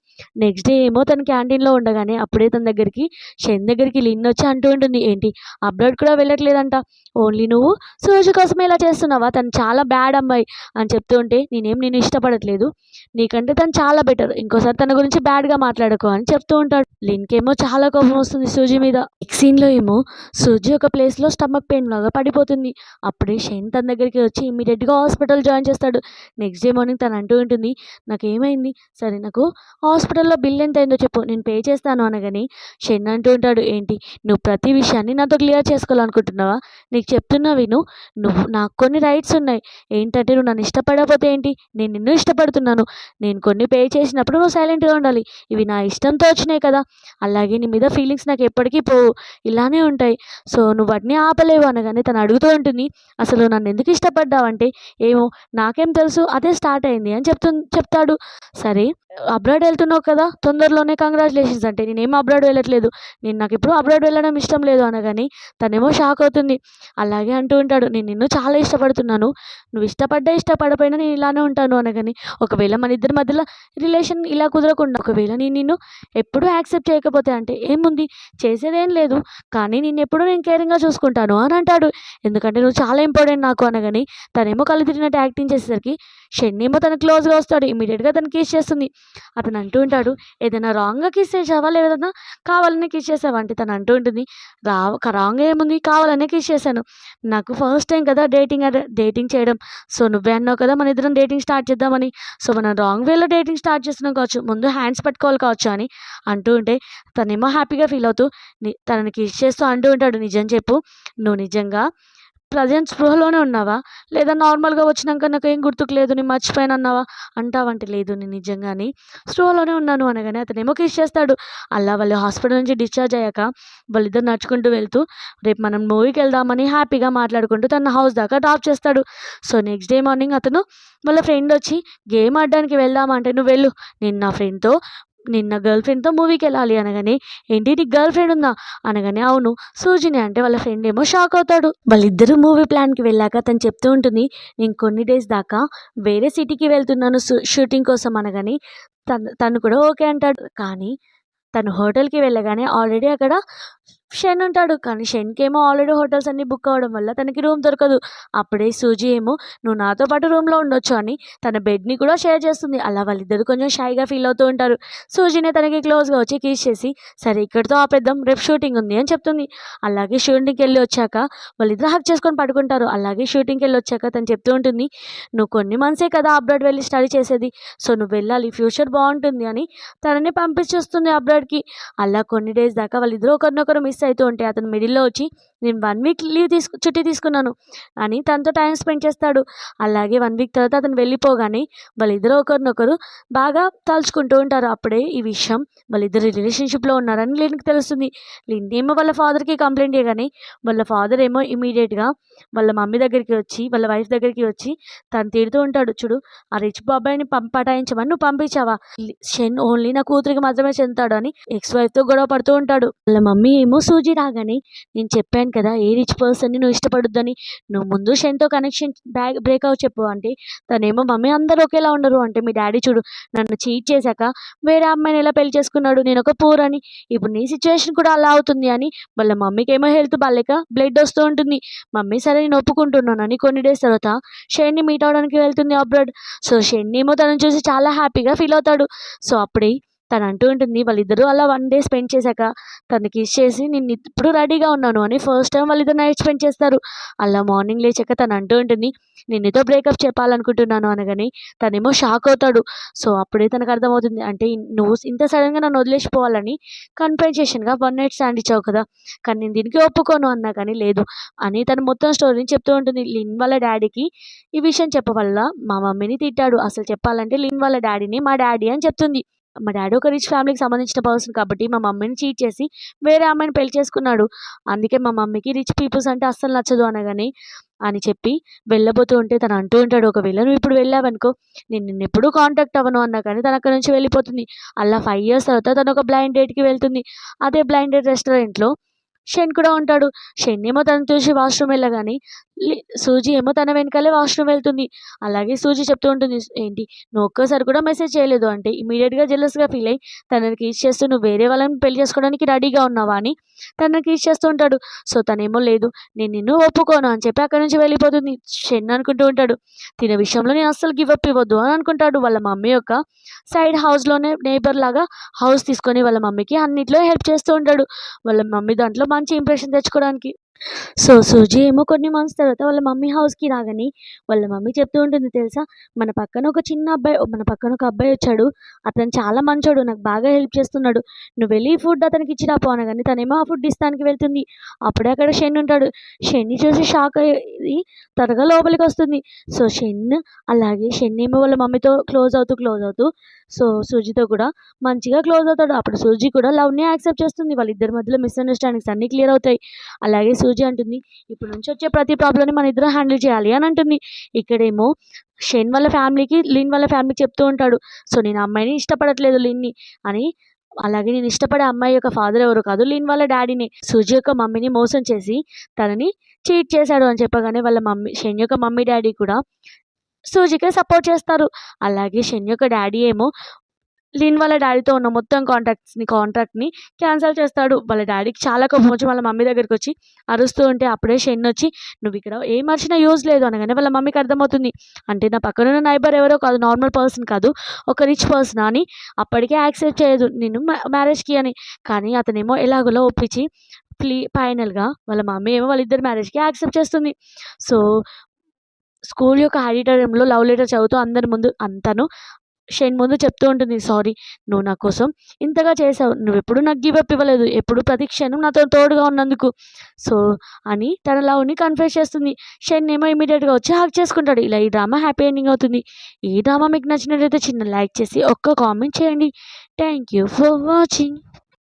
నెక్స్ట్ డే ఏమో తను క్యాంటీన్‌లో ఉండగానే అప్పుడే తన దగ్గరికి షెన్ దగ్గరికి లిన్ వచ్చి అంటూ ఉంటుంది, "ఏంటి అబ్రాడ్ కూడా వెళ్ళట్లేదంట, ఓన్లీ నువ్వు సూజీ కోసమే ఇలా చేస్తున్నావా? తను చాలా బ్యాడ్ అమ్మాయి" అని చెప్తూ ఉంటే, "నేనేం నిన్ను ఇష్టపడట్లేదు, నీకంటే తను చాలా బెటర్, ఇంకోసారి తన గురించి బ్యాడ్‌గా మాట్లాడకు" అని చెప్తూ ఉంటాడు. లిన్‌కేమో చాలా కోపం వస్తుంది సూజీ మీద. నెక్స్ట్ సీన్‌లో ఏమో సూజీ ఒక ప్లేస్‌లో స్టమక్ పెయిన్ లాగా పడిపోతుంది. అప్పుడే షెన్ తన దగ్గరికి వచ్చి ఇమ్మీడియేట్‌గా హాస్పిటల్ జాయిన్ చేస్తాడు. నెక్స్ట్ డే మార్నింగ్ తను అంటూ ఉంటుంది, "నాకేమైంది? సరే నాకు హాస్పిటల్‌లో బిల్ ఎంత అయిందో చెప్పు, నేను పే చేస్తాను" అనగానే షెన్ అంటూ ఉంటాడు, "ఏంటి నువ్వు ప్రతి విషయాన్ని నాతో క్లియర్ చేసుకోవాలనుకుంటున్నావా? నీకు చెప్తున్నా విను, నాకు కొన్ని రైట్స్ ఉన్నాయి. ఏంటంటే నువ్వు నన్ను ఇష్టపడకపోతే ఏంటి? నేను నిన్ను ఇష్టపడుతున్నాను. నేను కొన్ని పే చేసినప్పుడు నువ్వు సైలెంట్‌గా ఉండాలి. ఇవి నా ఇష్టంతో వచ్చినాయి కదా! అలాగే నీ మీద ఫీలింగ్స్ నాకు ఎప్పటికీ పోవు, ఇలానే ఉంటాయి. సో, నువ్వు వాటిని ఆపలేవు" అనగానే తను అడుగుతూ ఉంటుంది, "అసలు నన్ను ఎందుకు ఇష్టపడ్డావంటే, ఏమో నాకేం తెలుసు, అదే స్టార్ట్ అయింది" అని చెప్తాడు. సరే, అబ్రాడ్ వెళ్తున్నావు కదా, తొందరలోనే కంగ్రాచులేషన్స్ అంటే, "నేనేం అబ్రాడ్ వెళ్ళట్లేదు, నాకిప్పుడు అబ్రాడ్ వెళ్ళడం ఇష్టం లేదు" అనగానే తనేమో షాక్ అవుతుంది. అలాగే అంటూ ఉంటాడు, "నేను నిన్ను చాలా ఇష్టపడుతున్నాను, నువ్వు ఇష్టపడ్డా ఇష్టపడపోయినా నేను ఇలానే ఉంటాను" అనగానే, "ఒకవేళ మన ఇద్దరి మధ్యలో రిలేషన్ ఇలా కుదరకుండా, ఒకవేళ నేను నిన్ను ఎప్పుడూ యాక్సెప్ట్ చేయకపోతే అంటే ఏముంది, చేసేదేం లేదు, కానీ నిన్నెప్పుడూ నేను కేరింగ్‌గా చూసుకుంటాను" అని అంటాడు. "ఎందుకంటే నువ్వు చాలా ఇంపార్టెంట్ నాకు" అనగానే తనేమో కళ్ళు తిరిగినట్టు యాక్టింగ్ చేసేసరికి షెన్ ఏమో తనకు క్లోజ్‌గా వస్తాడు. ఇమ్మీడియేట్‌గా తను కిస్ చేస్తుంది. అతను అంటూ ఉంటాడు, "ఏదైనా రాంగ్‌గా కిస్ చేసావా? లేదన్నా కావాలనే కిస్ చేసావా?" అంటే తను అంటూ ఉంటుంది, రాంగ్ ఏముంది, కావాలనే కిస్ చేశాను. నాకు ఫస్ట్ టైం కదా డేటింగ్ చేయడం. సో, నువ్వే అన్నావు కదా మన ఇద్దరం డేటింగ్ స్టార్ట్ చేద్దామని. సో, మనం రాంగ్ వేలో డేటింగ్ స్టార్ట్ చేస్తున్నాం కావచ్చు, ముందు హ్యాండ్స్ పట్టుకోవాలి కావచ్చు" అని అంటూ ఉంటే తనేమో హ్యాపీగా ఫీల్ అవుతూ తనని కిస్ చేస్తూ అంటూ ఉంటాడు, "నిజం చెప్పు, నువ్వు నిజంగా ప్రెజెంట్ స్పృహలోనే ఉన్నావా? లేదా నార్మల్‌గా వచ్చినాక నాకేం గుర్తుకు లేదు, నేను మర్చిపోయాను అన్నావా?" అంటావంటే, "లేదు, నేను నిజంగానే స్పృహలోనే ఉన్నాను" అనగానే అతనేమో కిస్ చేస్తాడు. అలా వాళ్ళు హాస్పిటల్ నుంచి డిశ్చార్జ్ అయ్యాక వాళ్ళిద్దరు నడుచుకుంటూ వెళ్తూ, రేపు మనం మూవీకి వెళ్దామని హ్యాపీగా మాట్లాడుకుంటూ తన హౌస్ దాకా డ్రాప్ చేస్తాడు. సో, నెక్స్ట్ డే మార్నింగ్ అతను వాళ్ళ ఫ్రెండ్ వచ్చి, "గేమ్ ఆడడానికి వెళ్దామా?" అంటే, "నువ్వు వెళ్ళు, నేను నా గర్ల్ ఫ్రెండ్‌తో మూవీకెళ్ళాలి" అనగానే, "ఏంటి నీకు గర్ల్ ఫ్రెండ్ ఉందా?" అనగానే, "అవును, సూజిని" అంటే వాళ్ళ ఫ్రెండ్ ఏమో షాక్ అవుతాడు. వాళ్ళిద్దరూ మూవీ ప్లాన్‌కి వెళ్ళాక తను చెప్తూ ఉంటుంది, "నేను కొన్ని డేస్ దాకా వేరే సిటీకి వెళ్తున్నాను షూటింగ్ కోసం" అనగానే తను కూడా ఓకే అంటాడు. కానీ తను హోటల్‌కి వెళ్ళగానే ఆల్రెడీ అక్కడ షెన్ ఉంటాడు. కానీ షెన్‌కేమో ఆల్రెడీ హోటల్స్ అన్నీ బుక్ అవ్వడం వల్ల తనకి రూమ్ దొరకదు. అప్పుడే సూజీ ఏమో, "నువ్వు నాతో పాటు రూమ్‌లో ఉండొచ్చు" అని తన బెడ్‌ని కూడా షేర్ చేస్తుంది. అలా వాళ్ళిద్దరూ కొంచెం షైగా ఫీల్ అవుతూ ఉంటారు. సూజీనే తనకి క్లోజ్‌గా వచ్చి కిస్ చేసి, "సరే ఇక్కడితో ఆపేద్దాం, రేపు షూటింగ్ ఉంది" అని చెప్తుంది. అలాగే షూటింగ్‌కెళ్ళి వచ్చాక వాళ్ళిద్దరూ హగ్ చేసుకొని పడుకుంటారు. అలాగే షూటింగ్‌కెళ్ళి వచ్చాక తను చెప్తూ ఉంటుంది, "నువ్వు కొన్ని మంత్సే కదా అబ్రాడ్ వెళ్ళి స్టడీ చేసేది. సో, నువ్వు వెళ్ళాలి, ఫ్యూచర్ బాగుంటుంది" అని తనని పంపించేస్తుంది అబ్రాడ్‌కి. అలా కొన్ని డేస్ దాకా వాళ్ళిద్దరూ ఒకరినొకరు మిస్ అవుతూ ఉంటే అతను మిడిల్‌లో వచ్చి, "నేను 1 వీక్ చుట్టి తీసుకున్నాను" అని తనతో టైమ్ స్పెండ్ చేస్తాడు. అలాగే 1 వీక్ తర్వాత అతను వెళ్ళిపోగానే వాళ్ళిద్దరూ ఒకరినొకరు బాగా తలుచుకుంటూ ఉంటారు. అప్పుడే ఈ విషయం వాళ్ళిద్దరు రిలేషన్‌షిప్‌లో ఉన్నారని లిన్‌కి తెలుస్తుంది. లిన్ ఏమో వాళ్ళ ఫాదర్‌కి కంప్లెయింట్ చేయగానే వాళ్ళ ఫాదర్ ఏమో ఇమ్మీడియేట్‌గా వాళ్ళ మమ్మీ దగ్గరికి వచ్చి, వాళ్ళ వైఫ్ దగ్గరికి వచ్చి తను తిడుతూ ఉంటాడు, "చూడు, ఆ రిచ్ బాబాయిని పటాయించమని నువ్వు పంపించావా? షెన్ ఓన్లీ నా కూతురికి మాత్రమే చెందుతాడు" అని ఎక్స్ వైఫ్‌తో గొడవ పడుతూ ఉంటాడు. వాళ్ళ మమ్మీ ఏమో సూజీ రాగానే నేను చెప్పాను కదా ఏ రిచ్ పర్సన్‌ని నువ్వు ఇష్టపడొద్దని. నువ్వు ముందు షెన్‌తో కనెక్షన్ బ్రేకప్ చెప్పు అంటే తనేమో మమ్మీ అందరూ ఒకేలా ఉండరు అంటే మీ డ్యాడీ చూడు నన్ను చీట్ చేశాక వేరే అమ్మాయిని ఎలా పెళ్లి చేసుకున్నాడు. నేనొక పూర్ అని. ఇప్పుడు నీ సిట్యుయేషన్ కూడా అలా అవుతుంది అని వాళ్ళ మమ్మీకేమో హెల్త్ బాలేక బ్లడ్ వస్తూ ఉంటుంది. మమ్మీ సరే నేను ఒప్పుకుంటున్నానని కొన్ని డేస్ తర్వాత షెన్‌ని మీట్ అవ్వడానికి వెళ్తుంది అబ్రాడ్. సో షెన్ ఏమో తనని చూసి చాలా హ్యాపీగా ఫీల్ అవుతాడు. సో అప్పుడే తను అంటూ ఉంటుంది వాళ్ళిద్దరూ అలా 1 డే స్పెండ్ చేశాక తను కిస్ చేసి నేను ఇప్పుడు రెడీగా ఉన్నాను అని ఫస్ట్ టైం వాళ్ళిద్దరు నైట్ స్పెండ్ చేస్తారు. అలా మార్నింగ్ లేచాక తను అంటూ ఉంటుంది నేను నీతో బ్రేకప్ చెప్పాలనుకుంటున్నాను అనగానే తనేమో షాక్ అవుతాడు. సో అప్పుడే తనకు అర్థమవుతుంది అంటే నువ్వు ఇంత సడన్గా నన్ను వదిలేసిపోవాలని కన్ఫెషన్‌గా 1 నైట్ స్టాండ్ ఇచ్చావు కదా! కానీ నేను దీనికి ఒప్పుకోను అన్నా కానీ లేదు అని తను మొత్తం స్టోరీని చెప్తూ ఉంటుంది. లిన్ వాళ్ళ డ్యాడీకి ఈ విషయం చెప్పవల్ల మా మమ్మీని తిట్టాడు. అసలు చెప్పాలంటే లిన్ వాళ్ళ డ్యాడీని మా డ్యాడీ అని చెప్తుంది. మా డ్యాడీ ఒక రిచ్ ఫ్యామిలీకి సంబంధించిన పర్సన్ కాబట్టి మా మమ్మీని చీట్ చేసి వేరే అమ్మాయిని పెళ్లి చేసుకున్నాడు. అందుకే మా మమ్మీకి రిచ్ పీపుల్స్ అంటే అస్సలు నచ్చదు అనగానే అని చెప్పి వెళ్ళబోతూ ఉంటే తను అంటూ ఉంటాడు ఒకవేళ నువ్వు ఇప్పుడు వెళ్ళావనుకో నేను నిన్నెప్పుడూ కాంటాక్ట్ అవ్వను అన్నా కానీ తను అక్కడి నుంచి వెళ్ళిపోతుంది. అలా 5 ఇయర్స్ తర్వాత తను ఒక బ్లైండ్ డేట్‌కి వెళ్తుంది. అదే బ్లైండ్ డేట్ రెస్టారెంట్‌లో షెన్ కూడా ఉంటాడు. షెన్ ఏమో తనని చూసి వాష్‌రూమ్ వెళ్ళగానే సూజీ ఏమో తన వెనకాలే వాష్‌రూమ్ వెళ్తుంది. అలాగే సూజీ చెప్తూ ఉంటుంది ఏంటి నువ్వు ఒక్కసారి కూడా మెసేజ్ చేయలేదు అంటే ఇమ్మీడియేట్‌గా జెలస్‌గా ఫీల్ అయ్యి తనని కిస్ చేస్తూ నువ్వు వేరే వాళ్ళని పెళ్లి చేసుకోవడానికి రెడీగా ఉన్నావా అని తనని కిస్ చేస్తూ ఉంటాడు. సో తనేమో లేదు నేను నిన్ను ఒప్పుకోను అని చెప్పి అక్కడి నుంచి వెళ్ళిపోతుంది. షెన్ అనుకుంటూ ఉంటాడు తినే విషయంలో నేను అస్సలు గివ్ అప్ ఇవ్వద్దు అని అనుకుంటాడు. వాళ్ళ మమ్మీ యొక్క సైడ్ హౌస్‌లోనే నేబర్ లాగా హౌస్ తీసుకొని వాళ్ళ మమ్మీకి అన్నిట్లో హెల్ప్ చేస్తూ ఉంటాడు. వాళ్ళ మమ్మీ దాంట్లో మంచి ఇంప్రెషన్ తెచ్చుకోవడానికి. సో సూజీ ఏమో కొన్ని మంత్స్ తర్వాత వాళ్ళ మమ్మీ హౌస్‌కి రాగానే వాళ్ళ మమ్మీ చెప్తూ ఉంటుంది తెలుసా మన పక్కన ఒక అబ్బాయి వచ్చాడు. అతను చాలా మంచోడు. నాకు బాగా హెల్ప్ చేస్తున్నాడు. నువ్వు వెళ్ళి ఫుడ్ అతనికి ఇచ్చి రాపో అనగానే తనేమో ఆ ఫుడ్ ఇస్తానికి వెళ్తుంది. అప్పుడే అక్కడ షెన్ ఉంటాడు. షెన్‌ని చూసి షాక్ అయ్యి త్వరగా లోపలికొస్తుంది. సో అలాగే షెన్ ఏమో వాళ్ళ మమ్మీతో క్లోజ్ అవుతూ సో సూజీతో కూడా మంచిగా క్లోజ్ అవుతాడు. అప్పుడు సూజీ కూడా లవ్‌ని యాక్సెప్ట్ చేస్తుంది. వాళ్ళిద్దరి మధ్యలో మిస్‌అండర్‌స్టాండింగ్స్ అన్నీ క్లియర్ అవుతాయి. అలాగే సూజీ అంటుంది ఇప్పటి నుంచి వచ్చే ప్రతి ప్రాబ్లమ్‌ని మన ఇద్దరం హ్యాండిల్ చేయాలి అని అంటుంది. ఇక్కడేమో షెన్ వాళ్ళ ఫ్యామిలీకి, లిన్ వాళ్ళ ఫ్యామిలీకి చెప్తూ ఉంటాడు. సో నేను ఆ అమ్మాయిని ఇష్టపడట్లేదు లిన్‌ని అని. అలాగే నేను ఇష్టపడే అమ్మాయి యొక్క ఫాదర్ ఎవరో కాదు లిన్ వాళ్ళ డ్యాడీనే. సూజీ యొక్క మమ్మీని మోసం చేసి తనని చీట్ చేశాడు అని చెప్పగానే వాళ్ళ మమ్మీ షెన్ యొక్క మమ్మీ డ్యాడీ కూడా సూజీకే సపోర్ట్ చేస్తారు. అలాగే షెన్ యొక్క డ్యాడీ ఏమో లిన్ వాళ్ళ డ్యాడీతో ఉన్న మొత్తం కాంట్రాక్ట్‌ని క్యాన్సెల్ చేస్తాడు. వాళ్ళ డ్యాడీకి చాలా కోపం వచ్చి వాళ్ళ మమ్మీ దగ్గరికొచ్చి అరుస్తూ ఉంటే అప్పుడే షెన్ వచ్చి "నువ్విక్కడ ఏం అరిచినా యూజ్ లేదు" అనగానే వాళ్ళ మమ్మీకి అర్థమవుతుంది. అంటే నా పక్కనున్న నైబర్ ఎవరో కాదు నార్మల్ పర్సన్ కాదు. ఒక రిచ్ పర్సన్ అని అప్పటికే యాక్సెప్ట్ చేయదు నిన్ను మ్యారేజ్‌కి అని. కానీ అతనేమో ఎలాగోలా ఒప్పించి ఫైనల్‌గా వాళ్ళ మమ్మీ ఏమో వాళ్ళిద్దరి మ్యారేజ్‌కి యాక్సెప్ట్ చేస్తుంది. సో స్కూల్ యొక్క ఆడిటోరియంలో లవ్ లెటర్ చదువుతూ అందరి ముందు తను షెన్ ముందు చెప్తూ ఉంటుంది సారీ నువ్వు నా కోసం ఇంతగా చేసావు. నువ్వెప్పుడు నాకు గివ్ అప్ ఇవ్వలేదు. ఎప్పుడు ప్రతి క్షణం నాతో తోడుగా ఉన్నందుకు. సో అని తన లవ్‌ని కన్ఫెస్ చేస్తుంది. షెన్ ఏమో ఇమ్మీడియేట్‌గా వచ్చి హగ్ చేసుకుంటాడు. ఇలా ఈ డ్రామా హ్యాపీ ఎండింగ్ అవుతుంది. ఈ డ్రామా మీకు నచ్చినట్లయితే చిన్న లైక్ చేసి ఒక్క కామెంట్ చేయండి. Thank you for watching.